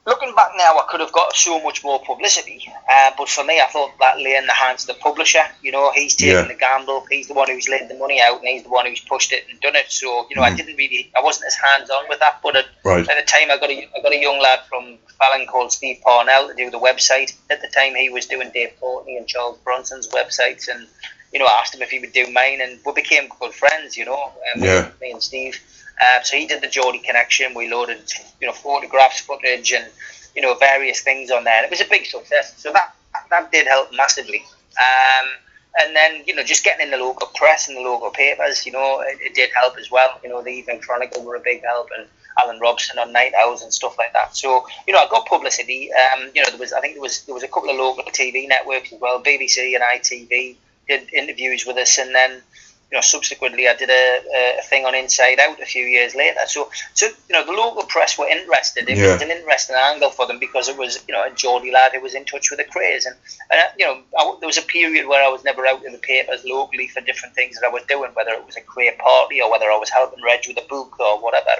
Looking back now, I could have got so much more publicity, but for me, I thought that lay in the hands of the publisher. He's taken the gamble. He's the one who's laid the money out, and he's the one who's pushed it and done it. So, I wasn't as hands-on with that. But at the time, I got a young lad from Fallon called Steve Parnell to do the website. At the time, he was doing Dave Courtney and Charles Bronson's websites, and I asked him if he would do mine, and we became good friends. Me and Steve. So he did the Geordie Connection. We loaded, photographs, footage, and various things on there. And it was a big success. So that did help massively. And then just getting in the local press and the local papers, it did help as well. The Evening Chronicle were a big help, and Alan Robson on Night Owls and stuff like that. So I got publicity. There was a couple of local TV networks as well. BBC and ITV did interviews with us, and then subsequently I did a thing on Inside Out a few years later. So the local press were interested. It was an interesting angle for them because it was a Geordie lad who was in touch with the Krays, and there was a period where I was never out in the papers locally for different things that I was doing, whether it was a Kray party or whether I was helping Reg with a book or whatever.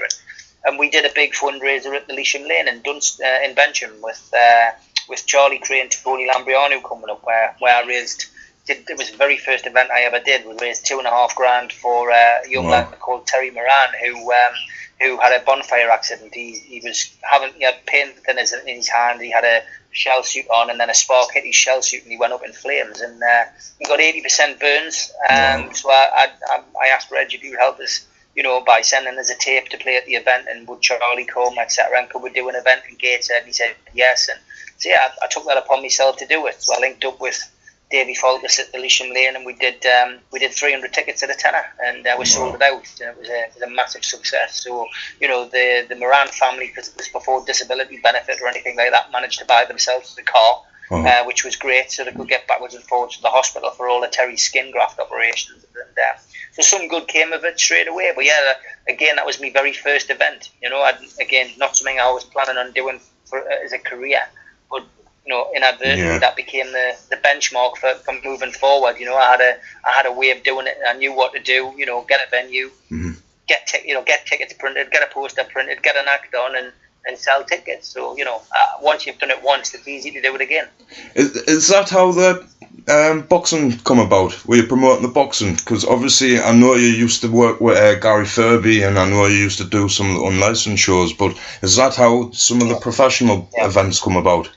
And we did a big fundraiser at the Lewisham Lane in Bensham with with Charlie Kray and Tony Lambriano coming up, where I raised. It was the very first event I ever did. We raised $2,500 for a young lad called Terry Moran, who had a bonfire accident. He had paint in his hand. He had a shell suit on, and then a spark hit his shell suit, and he went up in flames. And he got 80% burns. So I asked Reggie if he would help us, by sending us a tape to play at the event, and would Charlie come, etc. And could we do an event in Gateshead? And he said yes. And so I took that upon myself to do it. So I linked up with Davy Falkus at the Lewisham Lane, and we did 300 tickets at a tenner, and we sold it out, and it was a massive success. So the Moran family, because it was before disability benefit or anything like that, managed to buy themselves the car, which was great, so they could get backwards and forwards to the hospital for all of Terry's skin graft operations, and so some good came of it straight away. But again, that was my very first event. Again, not something I was planning on doing as a career, but inadvertently that became the benchmark for moving forward. I had a way of doing it. I knew what to do. Get a venue, get tickets printed, get a poster printed, get an act on, and sell tickets. So once you've done it once, it's easy to do it again. Is that how the boxing come about? Were you promoting the boxing? Because obviously I know you used to work with Gary Furby, and I know you used to do some of the unlicensed shows. But is that how some of the professional events come about?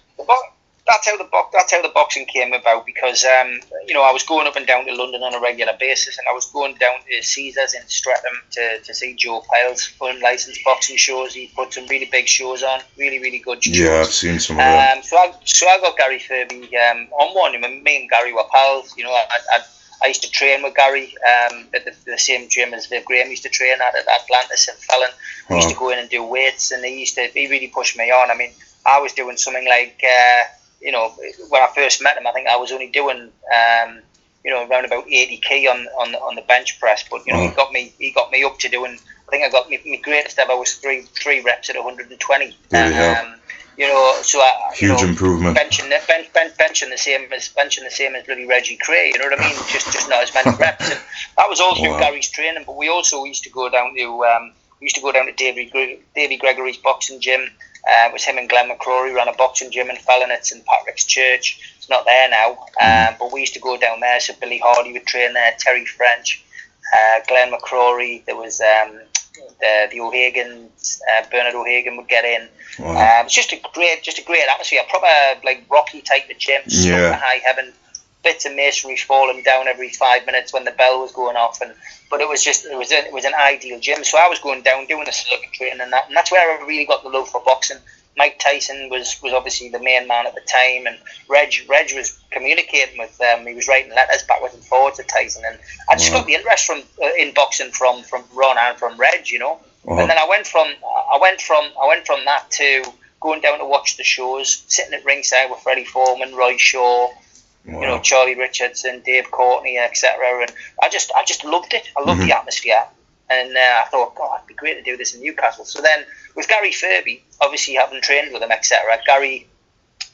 That's how the boxing came about, because I was going up and down to London on a regular basis, and I was going down to Caesars in Streatham to see Joe Piles for unlicensed boxing shows. He put some really big shows on, really, really good shows. Yeah, I've seen some of them. So I got Gary Furby on one. Me and Gary were pals. I used to train with Gary at the same gym as Viv Graham used to train at Atlantis in Fallon. I used to go in and do weights, and he really pushed me on. I mean, I was doing something like when I first met him, I think I was only doing around about 80 kg on the bench press, but he got me up to doing. I think I got my greatest ever was three reps at 120. So huge improvement. Benching the same as bloody Reggie Kray. You know what I mean? Just not as many reps. And that was all through Gary's training. But we also used to go down to Davy Gregory's boxing gym. It was him and Glenn McCrory ran a boxing gym in Fallon at St Patrick's Church. It's not there now, but we used to go down there. So Billy Hardy would train there, Terry French, Glenn McCrory. There was the O'Hagans, Bernard O'Hagan would get in. It's just a great atmosphere, proper like Rocky type of gym, stuck to high heaven. Bits of masonry falling down every 5 minutes when the bell was going off, but it was an ideal gym. So I was going down doing the circuit training and that's where I really got the love for boxing. Mike Tyson was obviously the main man at the time, and Reg was communicating with he was writing letters backwards and forwards to Tyson, and I just got the interest in boxing from Ron and from Reg, And then I went from that to going down to watch the shows, sitting at ringside with Freddie Foreman, Roy Shaw, Charlie Richardson, Dave Courtney, etc. And I just loved it. I loved the atmosphere, and I thought, God, it'd be great to do this in Newcastle. So then, with Gary Furby, obviously having trained with him, etc., Gary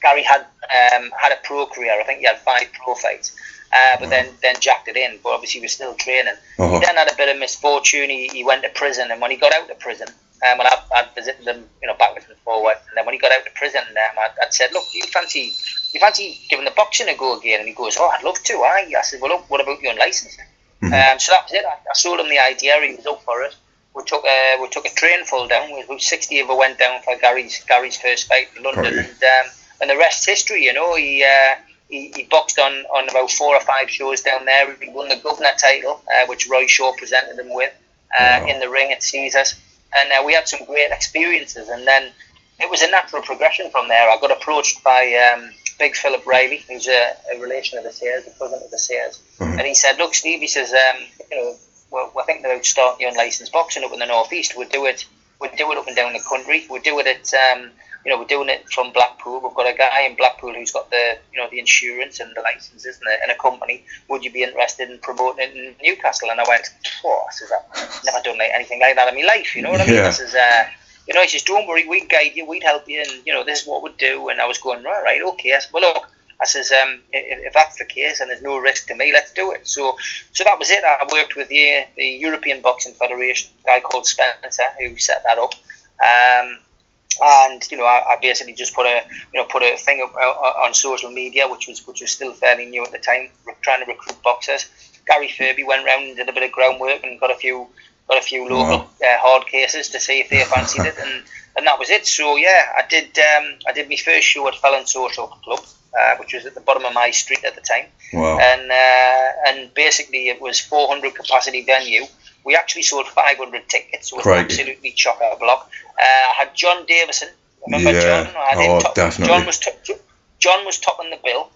had a pro career. I think he had 5 pro fights, but then jacked it in. But obviously, he was still training. He then had a bit of misfortune. He went to prison, and when he got out of prison, I'd visited him, backwards and forwards. And then when he got out of prison, I'd said, look, do you fancy giving the boxing a go again? And he goes, oh, I'd love to. I said, well, look, what about your licence? So that was it. I sold him the idea. He was up for it. We took a train full down. About 60 of us went down for Gary's first fight in London, and the rest's history. He boxed on about 4 or 5 shows down there. He won the governor title, which Roy Shaw presented him with in the ring at Caesars, and we had some great experiences. And then it was a natural progression from there. I got approached by Big Philip Riley, who's a relation of the Sayers, the cousin of the Sayers, and he said, "Look, Steve," he says, we're thinking about starting the unlicensed boxing up in the northeast. We'd do it up and down the country. We'd do it at, we're doing it from Blackpool. We've got a guy in Blackpool who's got the insurance and the licenses and a company. Would you be interested in promoting it in Newcastle? And I went, I says, I've never done anything like that in my life. You know what I mean? I says, he says, don't worry, we'd guide you, we'd help you, and this is what we'd do. And I was going, right, okay. I said, well, look, I says, if that's the case and there's no risk to me, let's do it. So that was it. I worked with the European Boxing Federation, a guy called Spencer, who set that up. And I basically just put a thing up on social media, which was still fairly new at the time, trying to recruit boxers. Gary Furby went round and did a bit of groundwork and got a few local hard cases to see if they fancied it, and that was it. So yeah, I did my first show at Felon Social Club, which was at the bottom of my street at the time. Wow. And basically it was 400 capacity venue. We actually sold 500 tickets, so it was absolutely chock-a-block. I had John Davison. Remember John? Definitely. John was topping the bill,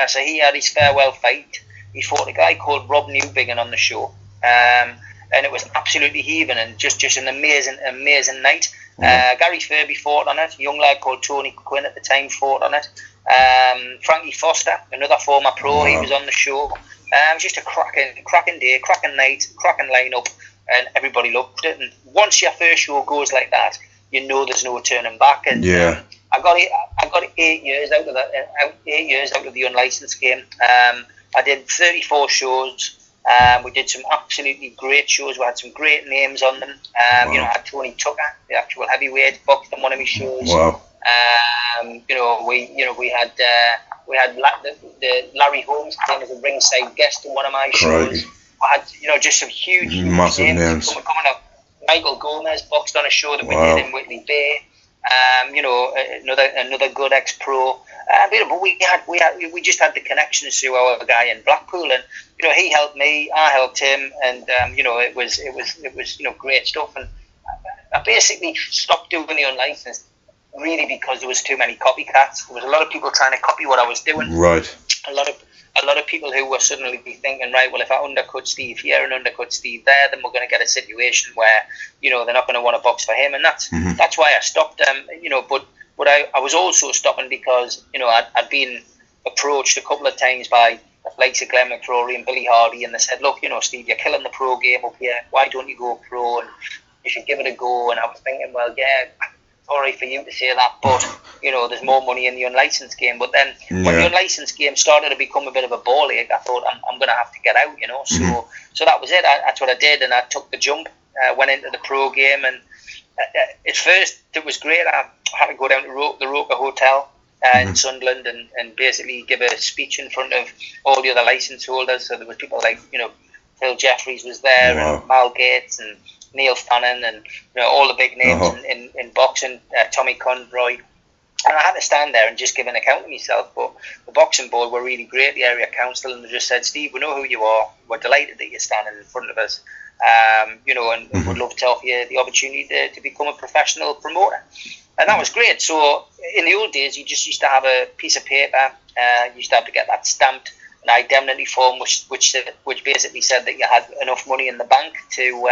so he had his farewell fight. He fought a guy called Rob Newbigin on the show, and it was absolutely heaving and just an amazing night. Gary Furby fought on it. A young lad called Tony Quinn at the time fought on it. Frankie Foster, another former pro, he was on the show. It was just a cracking day, cracking night, cracking lineup, and everybody loved it. And once your first show goes like that, there's no turning back. And I got 8 years out of that. 8 years out of the unlicensed game. I did 34 shows. We did some absolutely great shows. We had some great names on them. I had Tony Tucker, the actual heavyweight, boxed on one of my shows. Wow. We had the Larry Holmes came as a ringside guest in one of my shows. I had just some huge massive names coming up. Michael Gomez boxed on a show that we did in Whitley Bay. Another good ex-pro. But we just had the connections through our guy in Blackpool, and he helped me, I helped him, and it was great stuff. And I basically stopped doing the unlicensed really because there was too many copycats. There was a lot of people trying to copy what I was doing. Right. A lot of people who were suddenly thinking, right, well, if I undercut Steve here and undercut Steve there, then we're going to get a situation where they're not going to want to box for him, and that's why I stopped. But I was also stopping because I'd been approached a couple of times by the likes of Glenn McCrory and Billy Hardy, and they said, look, Steve, you're killing the pro game up here. Why don't you go pro? And you should give it a go. And I was thinking, well, yeah, sorry for you to say that, but there's more money in the unlicensed game. But then when the unlicensed game started to become a bit of a ball ache, I thought I'm going to have to get out, So that was it. That's what I did, and I took the jump. Went into the pro game, and at first it was great. I had to go down to the Roker Hotel in Sunderland and basically give a speech in front of all the other license holders. So there was people like Phil Jeffries was there, and Mal Gates and Neil Fannin, and all the big names in boxing, Tommy Conroy. And I had to stand there and just give an account of myself. But the boxing board were really great, the area council, and they just said, Steve, we know who you are. We're delighted that you're standing in front of us. And would love to offer you the opportunity to become a professional promoter. And that was great. So in the old days, you just used to have a piece of paper. You used to have to get that stamped, an indemnity form, which basically said that you had enough money in the bank to,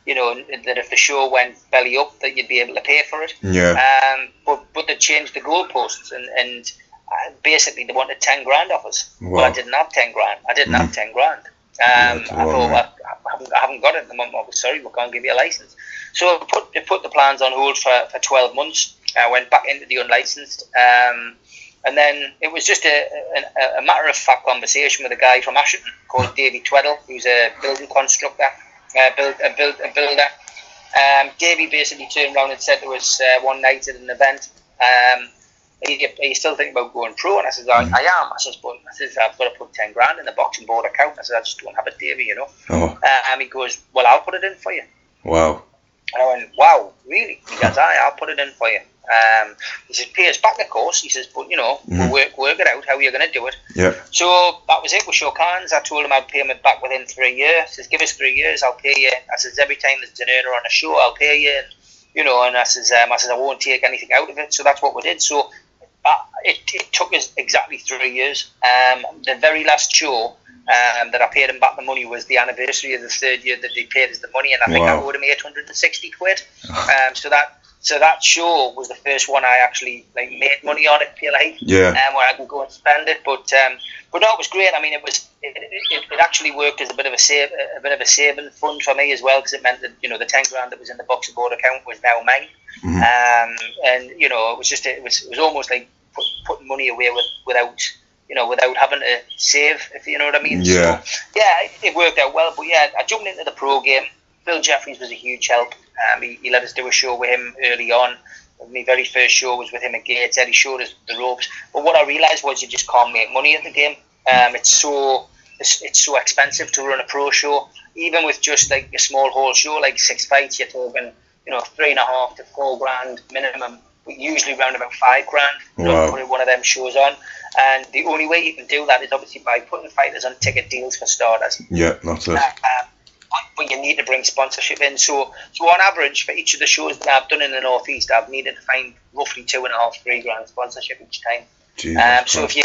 that if the show went belly up, that you'd be able to pay for it. Yeah. But they changed the goalposts, and basically they wanted 10 grand off us. Wow. Well, I didn't have 10 grand. I didn't have 10 grand. I thought, I haven't got it at the moment. Oh, sorry, we can't give you a license. So I put the plans on hold for 12 months. I went back into the unlicensed. And then it was just a matter of fact conversation with a guy from Ashton called Davey Tweddle, who's a building constructor, a builder. Davey basically turned around and said to us one night at an event, are you still thinking about going pro? And I said, I am. I said, I've got to put 10 grand in the boxing board account. I said, I just don't have it, Davey, And he goes, well, I'll put it in for you. Wow. And I went, wow, really? He goes, I'll put it in for you. He says, pay us back, of course. He says, but, we'll work it out, how you're going to do it. Yeah. So that was it. We shook hands. I told him I'd pay him it back within 3 years. He says, give us 3 years, I'll pay you. I says, every time there's an earner on a show, I'll pay you. And, and I says, I won't take anything out of it. So that's what we did. So it took us exactly 3 years. The very last show that I paid him back the money was the anniversary of the third year that they paid us the money, and I think I owed him 860 quid. So that show was the first one I actually made money on, if you like, where I could go and spend it. But no, it was great. I mean, it actually worked as a bit of a saving fund for me as well, because it meant that the 10 grand that was in the boxing board account was now mine. And it was almost like putting money away without having to save, if you know what I mean. Yeah. So, yeah, it worked out well. But yeah, I jumped into the pro game. Phil Jeffries was a huge help. He let us do a show with him early on. My very first show was with him at Gateshead. He showed us the ropes. But what I realised was you just can't make money at the game. It's so expensive to run a pro show. Even with just like a small hall show, like 6 fights, you're talking, $3.5 to $4 minimum. But usually around about $5. Wow. Putting one of them shows on. And the only way you can do that is obviously by putting fighters on ticket deals for starters. Yeah, that's it. But you need to bring sponsorship in. So on average, for each of the shows that I've done in the Northeast, I've needed to find roughly $2.5-3 sponsorship each time. So if you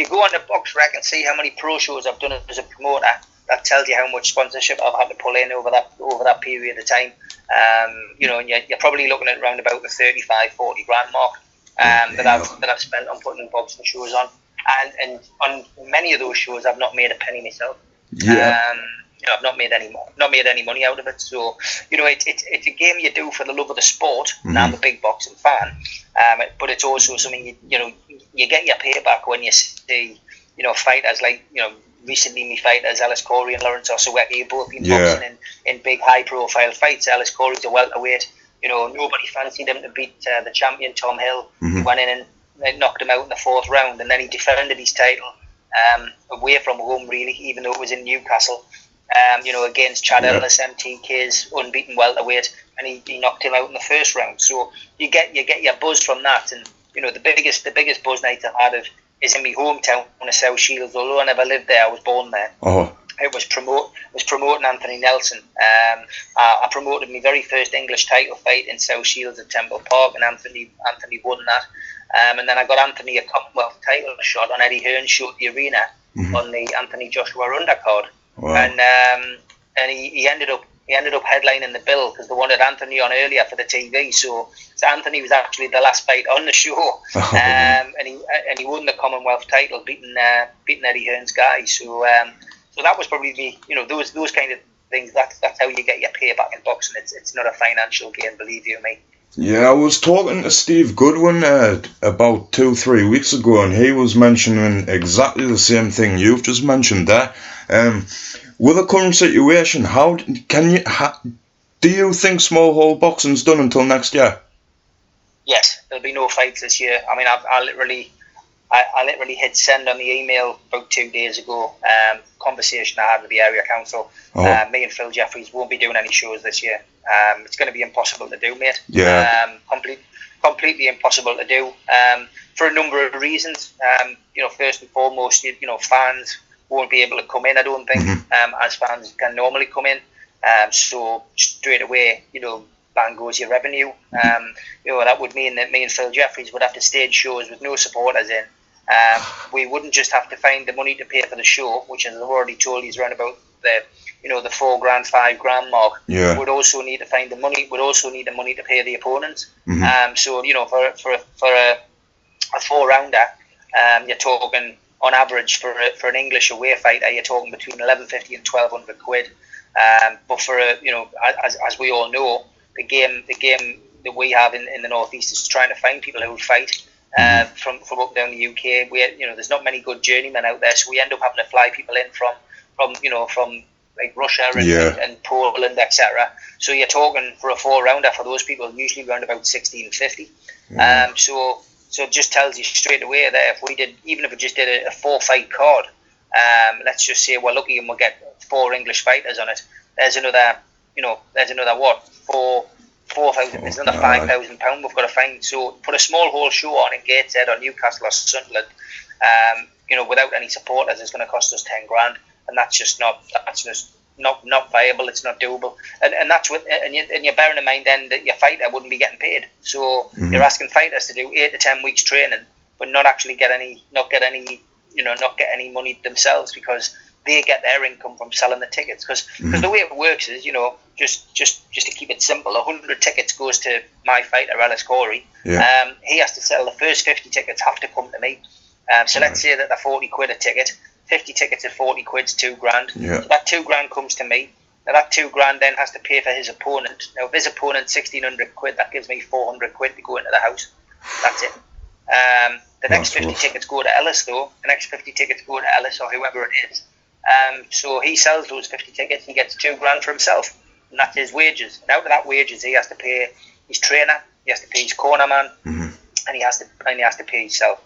go on the Box Rec and see how many pro shows I've done as a promoter, that tells you how much sponsorship I've had to pull in over that period of time. And you're probably looking at around about the $35-40 mark that I've spent on putting boxing shows on. And on many of those shows, I've not made a penny myself. Yeah. I've not made any money out of it. So, it's a game you do for the love of the sport. And I'm a big boxing fan. But it's also something you get your payback when you see, fighters like, recently my fighters, Alice Corey and Lawrence Osaweki, have both been boxing in big high profile fights. Alice Corey's a welterweight. Nobody fancied him to beat the champion Tom Hill. He went in and knocked him out in the 4th round, and then he defended his title away from home, really, even though it was in Newcastle. Against Chad Ellis, MTK's unbeaten welterweight, and he knocked him out in the 1st round. So you get your buzz from that, and the biggest buzz night I've had is in my hometown of South Shields. Although I never lived there, I was born there. It was promoting Anthony Nelson. I promoted my very first English title fight in South Shields at Temple Park, and Anthony won that. And then I got Anthony a Commonwealth title shot on Eddie Hearn's show at the Arena on the Anthony Joshua undercard. Wow. And he ended up headlining the bill because they wanted Anthony on earlier for the TV. So Anthony was actually the last fight on the show, and he won the Commonwealth title, beating Eddie Hearn's guy. So that was probably those kind of things. That's how you get your payback in boxing. It's not a financial gain, believe you me. Yeah, I was talking to Steve Goodwin about 2-3 weeks ago, and he was mentioning exactly the same thing you've just mentioned there. With the current situation, do you think small hall boxing's done until next year? Yes, there'll be no fights this year. I mean, I literally hit send on the email about 2 days ago. Conversation I had with the area council. Me and Phil Jeffries won't be doing any shows this year. It's going to be impossible to do, mate. Yeah. Completely impossible to do. For a number of reasons. First and foremost, fans won't be able to come in, I don't think, as fans can normally come in. So straight away, bang goes your revenue. That would mean that me and Phil Jeffries would have to stage shows with no supporters in. We wouldn't just have to find the money to pay for the show, which, as I've already told you, is around about the $4 $5 mark. Yeah. We'd also need to find the money. We'd also need the money to pay the opponents. So for a 4-rounder, you're talking on average for an English away fighter, you're talking between £1,150 and £1,200. But for as we all know, the game that we have in the Northeast is trying to find people who will fight. From up down the UK, there's not many good journeymen out there, so we end up having to fly people in from like Russia and Poland, etc. So you're talking for a 4-rounder for those people usually around about $1,650. So it just tells you straight away there, if we just did a 4-fight card, let's just say we're lucky and we'll get 4 English fighters on it. There's another what, 4,000. There's another £5,000 we've got to find. So put a small hall show on in Gateshead or Newcastle or Sunderland, without any supporters, it's going to cost us £10,000, and that's just not viable. It's not doable, and that's what. And you're bearing in mind then that your fighter wouldn't be getting paid. So you're asking fighters to do 8 to 10 weeks training, but not actually get any money themselves, because they get their income from selling the tickets. Because the way it works is, just to keep it simple, 100 tickets goes to my fighter, Alice Corey. Yeah. He has to sell the first 50 tickets have to come to me. So let's say that they're 40 quid a ticket. 50 tickets at 40 quid's £2,000. Yeah. So that £2,000 comes to me. Now that £2,000 then has to pay for his opponent. Now if his opponent's 1,600 quid, that gives me 400 quid to go into the house. That's it. The next 50 tickets go to Ellis, though. The next 50 tickets go to Ellis or whoever it is. So he sells those 50 tickets. He gets £2,000 for himself, and that's his wages. And out of that wages, he has to pay his trainer. he has to pay his corner man, and he has to pay himself.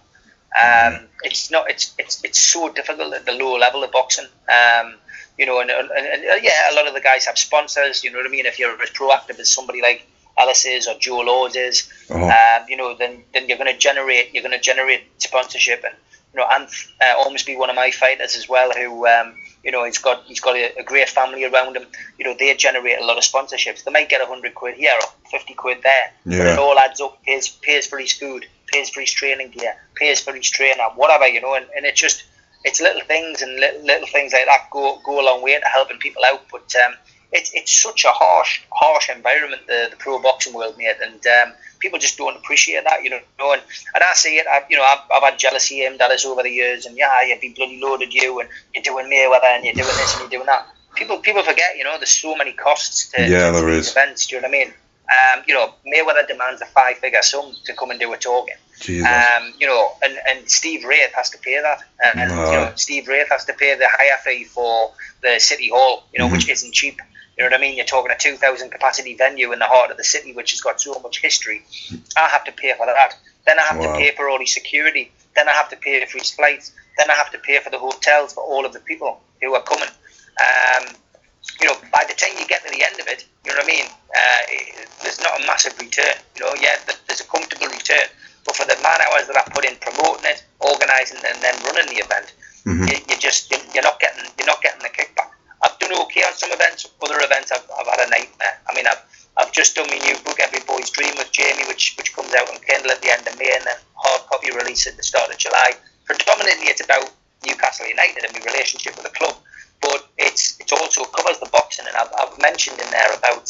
It's not. It's so difficult at the lower level of boxing. You know, and yeah, a lot of the guys have sponsors. You know what I mean? If you're as proactive as somebody like Ellis is or Joe Laws is, you know, then you're going to generate sponsorship. And you know, and almost be one of my fighters as well, who you know, he's got a great family around him. You know, they generate a lot of sponsorships. They might get 100 quid here or 50 quid there, but it all adds up. Pays for his food, pays for his training gear, pays for his trainer, whatever, you know. And it's little things, and little things like that go a long way into helping people out. But it's such a harsh environment, the pro boxing world, mate, and people just don't appreciate that, you know. And I see it. I've had jealousy aimed at us over the years, and you've been bloody loaded you, and you're doing Mayweather, and you're doing this, and you're doing that. People forget, you know, there's so many costs to these events. Do you know what I mean? You know, Mayweather demands a 5-figure sum to come and do a talking. You know, and Steve Wraith has to pay that, and you know, Steve Wraith has to pay the higher fee for the City Hall, you know, which isn't cheap. You know what I mean? You're talking a 2,000 capacity venue in the heart of the city, which has got so much history. I have to pay for that. Then I have to pay for all his security. Then I have to pay for his flights. Then I have to pay for the hotels for all of the people who are coming. You know, by the time you get to the end of it, you know what I mean? There's not a massive return. You know, yeah, there's a comfortable return, but for the man hours that I put in promoting it, organising, and then running the event, you're not getting the kickback. I've done okay on some events. Other events, I've had a nightmare. I mean, I've just done my new book, Every Boy's Dream, with Jamie, which comes out on Kindle at the end of May, and then hard copy release at the start of July. Predominantly, it's about Newcastle United and my relationship with the club, but it also covers the boxing. And I've mentioned in there about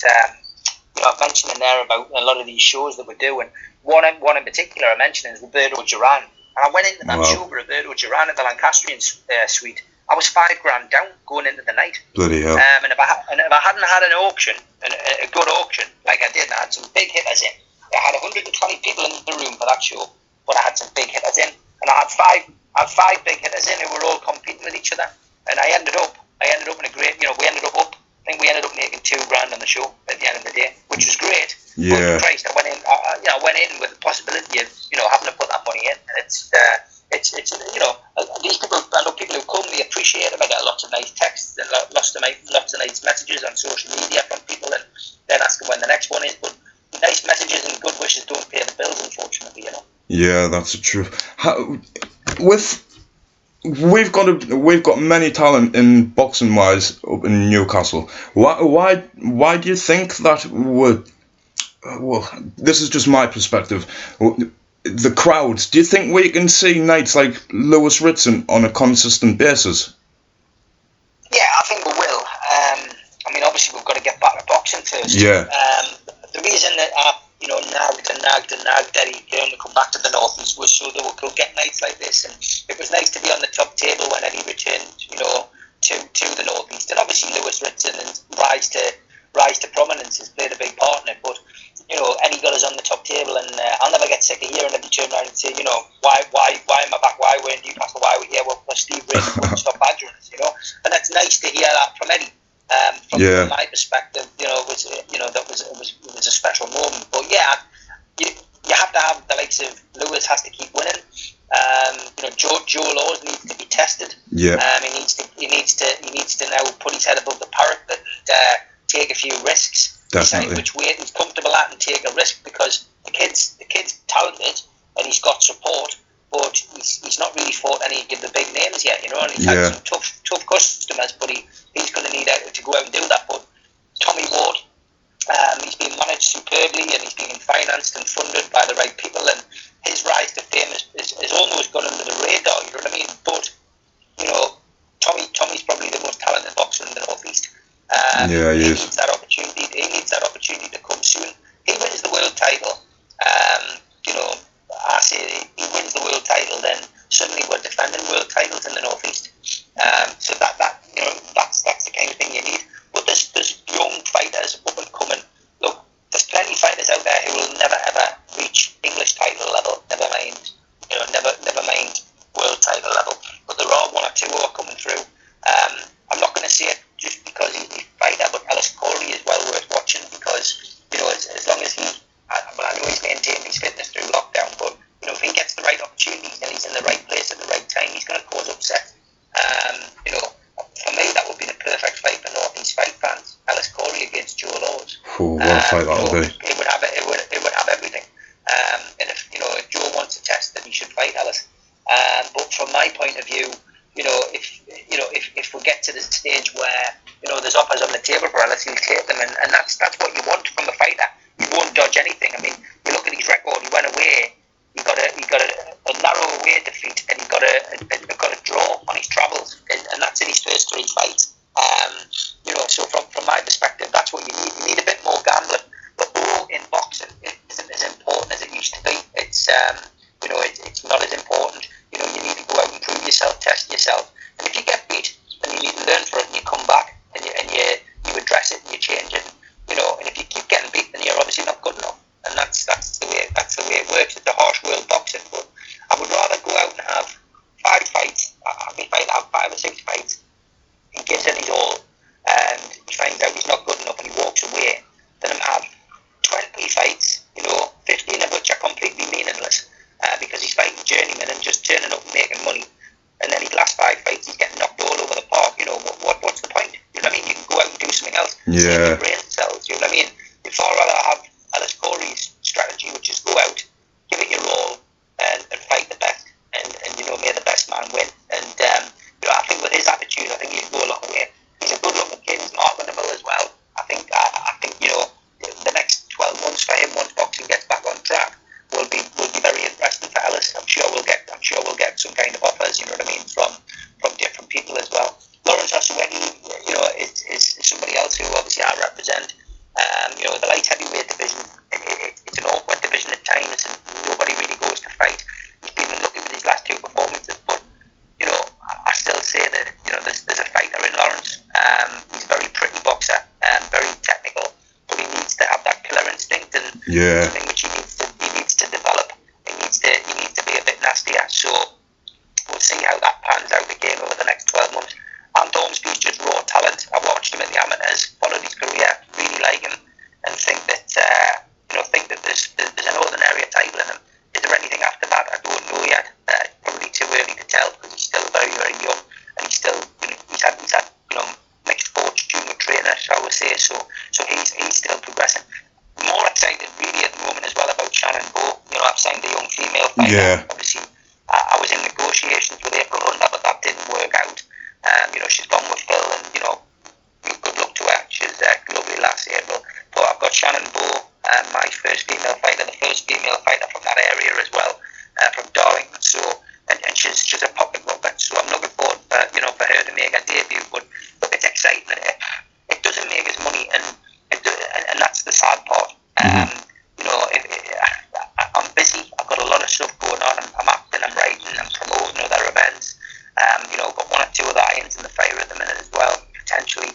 a lot of these shows that we're doing. One in particular I mentioned is Roberto Duran. And I went into that show with Roberto Duran at the Lancastrian suite. I was $5,000 down going into the night. Bloody hell. And if I hadn't had an auction, a good auction like I did, and I had some big hitters in. I had 120 people in the room for that show, but I had some big hitters in, and I had five big hitters in who were all competing with each other. And I ended up in a great. You know, we ended up making $2,000 on the show at the end of the day, which was great. Yeah. But Christ, I went in with the possibility of, you know, having to put that money in. And it's you know, these people, I know people who come, they appreciate it. I get lots of nice texts and lots of nice messages on social media from people, and then asking when the next one is. But nice messages and good wishes don't pay the bills, unfortunately, you know. Yeah, that's the truth. We've got many talent in boxing wise up in Newcastle. Why do you think that would? Well, this is just my perspective. The crowds. Do you think we can see nights like Lewis Ritson on a consistent basis? Yeah, I think we will. I mean, obviously we've got to get back to boxing first. Yeah. The reason that I, you know, nagged that he to come back to the North East was so that we could get nights like this, and it was nice to be on the top table when Eddie returned, you know, to the North East. And obviously Lewis Ritson and rise to prominence has played a big part in it, but you know, Eddie got us on the top table, and I'll never get sick of hearing Eddie turn around and say, you know, why am I back? Why we're in Newcastle? Why we're here? Well, Steve Wraith wouldn't stop badgering us, you know. And that's nice to hear that from Eddie. From my perspective, you know, it was a special moment. But yeah, you have to have the likes of Lewis has to keep winning. You know, Joe Laws needs to be tested. Yeah. He needs to now put his head above the parapet and take a few risks. Definitely. Decide which weight he's comfortable at and take a risk, because the kid's talented and he's got support, but he's not really fought any of the big names yet, you know, and he's had some tough customers, but he's going to need to go out and do that. But Tommy Ward, he's been managed superbly, and he's being financed and funded by the right people, and his rise to fame is almost gone under the radar, you know what I mean? But, you know, Tommy's probably the most talented boxer in the North East. He needs that opportunity. He needs that opportunity to come soon. He wins the world title. You know, I say he wins the world title, then suddenly we're defending world titles in the North East. So that you know, that's the kind of thing you need. But there's young fighters up and coming. Look, there's plenty of fighters out there who will never ever reach English title level. Never mind world title level. But there are one or two who are coming through. I'm not going to say it just because he's a fighter, but Ellis Corey is well worth watching, because, you know, as long as I know his name Oh, what a fight that'll be. It would have everything. And if Joe wants to test, then he should fight Ellis. But from my point of view, if we get to the stage where there's offers on the table for Ellis, he'll take them, and that's what you want from a fighter. You won't dodge anything. I mean, you look at his record. He went away. He got a narrow away defeat, and he got a draw on his travels, and that's in his first 3 fights. So from my perspective, that's what you need. You need a bit more gambling. But all in boxing isn't as important as it used to be. It's it's not as important. You need to go out and prove yourself, test yourself. And if you get beat, then you need to learn from it, and you come back and you address it and you change it. And if you keep getting beat, then you're obviously not good enough. And that's the way it works. It's a harsh world, boxing. But I would rather go out and have 5 fights. I'd be fine to have 5 or 6 fights. He gives it his all, and he finds out he's not good enough, and he walks away. Then I'm have 20 fights, 15 of which are completely meaningless because he's fighting journeymen and just turning up and making money. And then his last 5 fights, he's getting knocked all over the park. What's the point? You know what I mean? You can go out and do something else. Yeah. Save your brain cells. You know what I mean? You'd far rather have Ellis Corey's strategy, which is go out, give it your all, and fight the best, and may the best man win. And I think with his attitude, I think he'll go a long way. He's a good-looking kid. He's marketable as well. I think the next 12 months for him, once boxing gets back on track, will be very interesting for Ellis. I'm sure we'll get some kind of offers. You know what I mean, from different people as well. Lawrence Oswego, is somebody else who obviously I represent. The light heavyweight division, it's an awkward division at times, and nobody really goes to fight. He's been unlucky with his last 2 performances, but I still say that there's a fighter in Lawrence. He's a very pretty boxer, very technical, but he needs to have that killer instinct, and something which he needs to develop. He needs to be a bit nastier. So we'll see how that pans out again over the next 12 months. And Ormsby's just raw talent. I watched him in the amateurs, followed his career, really like him, and think that there's an Northern Area title in him. Is there anything after that? I don't know yet. Probably too early to tell because he's still very, very young, and he's had mixed fortune with trainers, I would say. So he's still progressing. More excited really at the moment as well about Shannon Bowe. I've signed a young female fighter. Yeah. Obviously, I was in negotiations with April Hunter, but that didn't work out. She's gone with Phil, and good luck to her. She's lovely last April. But I've got Shannon Bowe, my first female fighter, the first female fighter from that area as well, from Darlington. So and she's a pocket rocket. So I'm looking forward for her to make her debut. But look, it's exciting. It doesn't make us money, and that's the sad part. I'm busy. I've got a lot of stuff going on. I'm acting, I'm writing, I'm promoting other events. Got 1 or 2 other irons in the fire at the minute as well, potentially.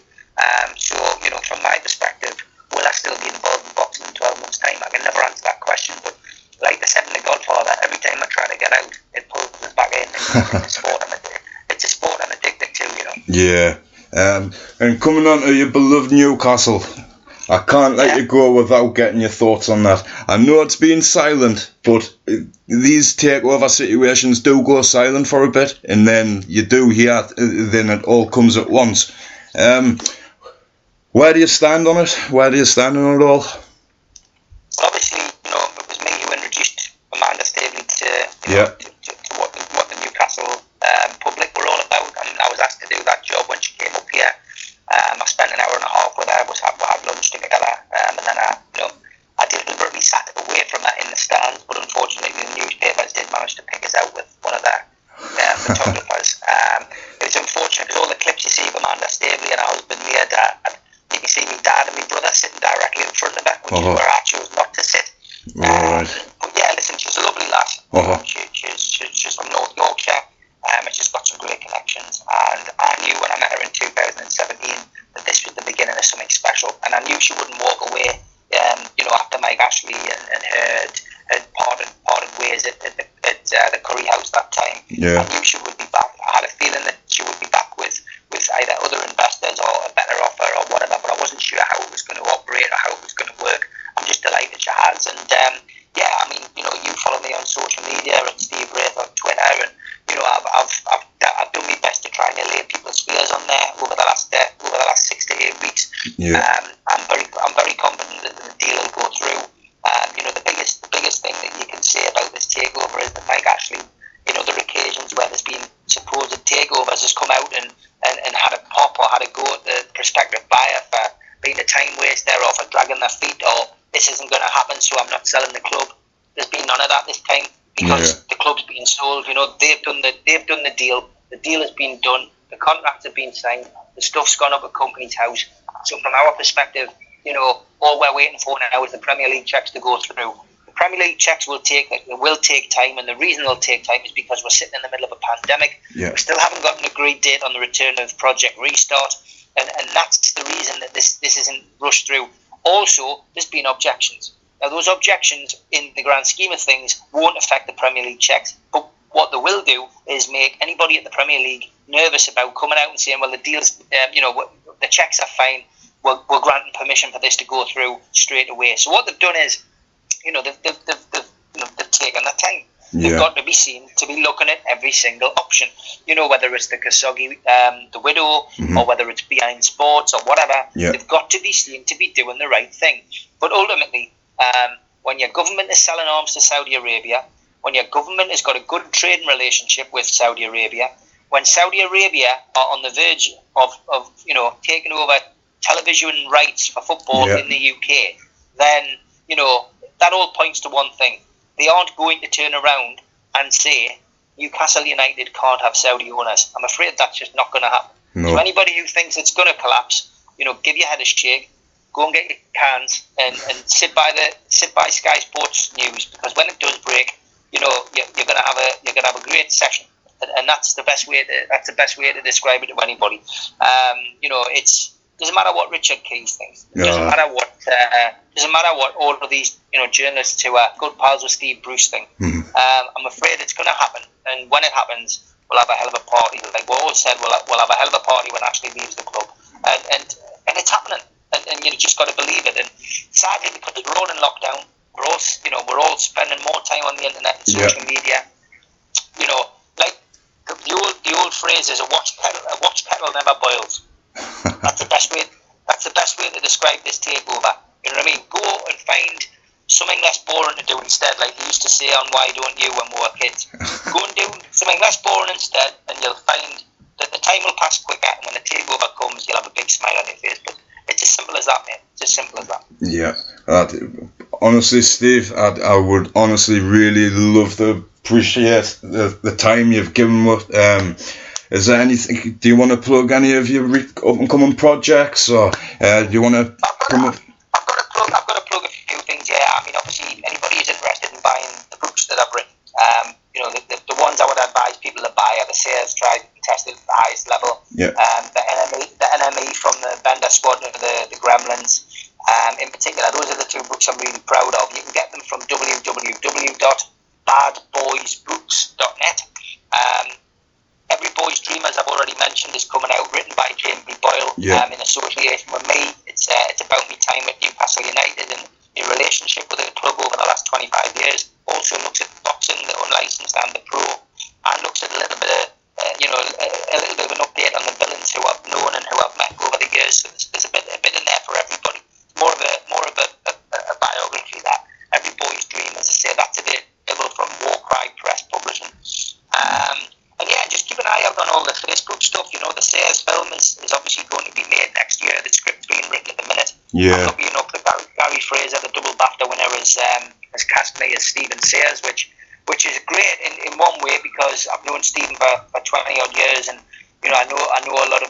From my perspective, will I still be involved in boxing in 12 months' time? I can never answer that question, but like I said in The Godfather, every time I try to get out, it pulls us back in. It's a sport I'm addicted to, Yeah. And coming on to your beloved Newcastle, I can't let you go without getting your thoughts on that. I know it's been silent, but these takeover situations do go silent for a bit, and then you do hear, then it all comes at once. Where do you stand on it? Where do you stand on it all? Obviously, it was me who introduced Amanda Staveley to what the Newcastle public were all about. I mean, I was asked to do that job when she came up here. I spent an hour and a half with her. We had lunch together, and then I deliberately sat away from her in the stands. But unfortunately, the newspapers did manage to pick us out with one of their photographers. It's unfortunate because all the clips you see of Amanda Staveley and her husband, Mia, you can see my dad and my brother sitting directly in front of her, which is where I chose not to sit. Right. But yeah, listen, she's a lovely lass. She's from North Yorkshire, and she's got some great connections. And I knew when I met her in 2017 that this was the beginning of something special. And I knew she wouldn't walk away. After Mike Ashley and her had parted ways at the Curry House that time. Yeah. I knew she would be back. I had a feeling that she would be back with either other investors or a better offer or whatever, but I wasn't sure how it was going to operate or how it was going to work. I'm just delighted she has. And you follow me on social media at Steve Wraith on Twitter, and I've done my best to try and allay people's fears on there over the last 6 to 8 weeks. Yeah. I'm very confident supposed takeovers has come out and had a pop or had a go at the prospective buyer for being a time waster or for dragging their feet or this isn't going to happen, so I'm not selling the club. There's been none of that this time because the club's been sold. You know, they've done the deal. The deal has been done. The contracts have been signed. The stuff's gone up at company's house. So from our perspective, you know, all we're waiting for now is the Premier League checks to go through. The Premier League checks will take time, and the reason they'll take time is because we're sitting in the middle of a pandemic. Yeah. We still haven't got an agreed date on the return of Project Restart, and that's the reason that this isn't rushed through. Also, there's been objections. Now, those objections, in the grand scheme of things, won't affect the Premier League checks, but what they will do is make anybody at the Premier League nervous about coming out and saying, well, the deal's, the checks are fine, we're granting permission for this to go through straight away. So what they've done is, you know, they've taken their time. They've got to be seen to be looking at every single option. You know, whether it's the Khashoggi, the widow, or whether it's behind sports or whatever, they've got to be seen to be doing the right thing. But ultimately, when your government is selling arms to Saudi Arabia, when your government has got a good trading relationship with Saudi Arabia, when Saudi Arabia are on the verge of you know, taking over television rights for football in the UK, then, you know, that all points to one thing. They aren't going to turn around and say Newcastle United can't have Saudi owners. I'm afraid that's just not going to happen. No. So anybody who thinks it's going to collapse, you know, give your head a shake, go and get your cans and sit by Sky Sports News, because when it does break, you know, you're going to have a great session, and that's the best way to describe it to anybody. You know, doesn't matter what Richard Keys thinks. It doesn't matter what all of these, you know, journalists who are good pals with Steve Bruce think. I'm afraid it's going to happen, and when it happens, we'll have a hell of a party. Like we always said, we'll have a hell of a party when Ashley leaves the club, and it's happening, and you just got to believe it. And sadly, because we're all in lockdown, we're all spending more time on the internet and social media. You know, like the old phrase is a watch kettle never boils. That's the best way to describe this takeover. You know what I mean? Go and find something less boring to do instead, like you used to say on Why Don't You when we were kids. Go and do something less boring instead, and you'll find that the time will pass quicker, and when the takeover comes, you'll have a big smile on your face. But it's as simple as that, mate. It's as simple as that. Yeah. Honestly, Steve, I would honestly really love to appreciate the time you've given with. Is there anything? Do you want to plug any of your up and coming projects, or do you want to promote? I've got to plug a few things. Yeah, I mean, obviously, anybody who's interested in buying the books that I've written, you know, the ones I would advise people to buy are the Sales Tried and Tested at the highest level. Yeah. The NME from the Bender Squad to the Gremlins. In particular, those are the two books I'm really proud of. You can get them from www.badboysbooks.net. Every Boy's Dream, as I've already mentioned, is coming out, written by James B. Boyle in association with me. It's about my time at Newcastle United and my relationship with the club over the last 25 years. Also looks at boxing, the unlicensed and the pro, and looks at a little bit of an update on the villains who I've known and who I've met over the years. So there's a bit in there for everybody. More of a biography. That Every Boy's Dream, as I say, that's available from Warcry Press Publishing. And yeah, just keep an eye out on all the Facebook stuff. You know, the Sales film is obviously going to be made next year. The script's being written at the minute. Yeah. I'm lucky enough that Gary Fraser, the double BAFTA winner, has cast me as Stephen Sayers, which is great in one way, because I've known Stephen for 20 odd years, and you know, I know a lot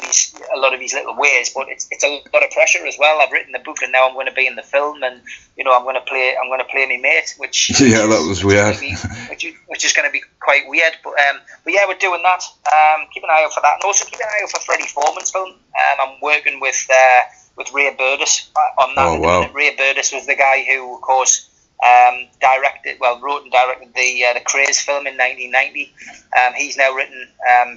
of these little ways, but it's a lot of pressure as well. I've written the book, and now I'm going to be in the film, and you know, I'm going to play my mate, which that was weird. Which is going to be quite weird, but yeah, we're doing that. Keep an eye out for that, and also keep an eye out for Freddie Foreman's film. I'm working with Ray Burgess on that. Oh, wow. Ray Burgess was the guy who, of course, wrote and directed the Krays film in 1990. He's now written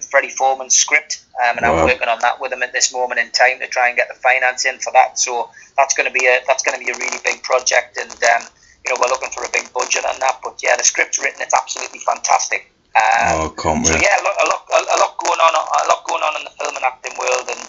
Freddie Foreman's script, and I'm working on that with him at this moment in time to try and get the finance in for that. So that's going to be a really big project, and you know, we're looking for a big budget on that. But yeah, the script's written; it's absolutely fantastic. Can't wait. So yeah, a lot going on in the film and acting world, and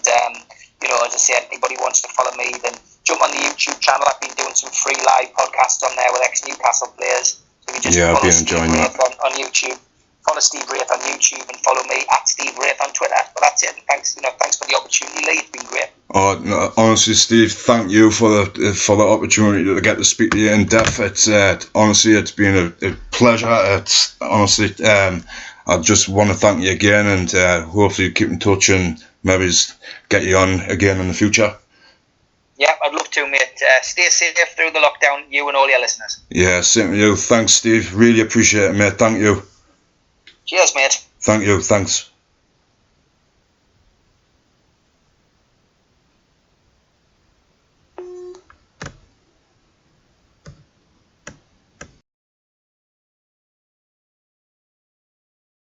you know, as I said, anybody wants to follow me, then jump on the YouTube channel. I've been doing some free live podcasts on there with ex-Newcastle players. So you just follow Steve Wraith on YouTube. Follow Steve Wraith on YouTube and follow me at Steve on Twitter. But that's it. Thanks for the opportunity, Lee. It's been great. Oh, no, honestly, Steve, thank you for the opportunity to get to speak to you in depth. It's honestly, it's been a pleasure. It's honestly, I just want to thank you again, and hopefully keep in touch and maybe get you on again in the future. Yeah, I'd love to, mate. Stay safe through the lockdown, you and all your listeners. Yeah, same to you. Thanks, Steve. Really appreciate it, mate. Thank you. Cheers, mate. Thank you. Thanks.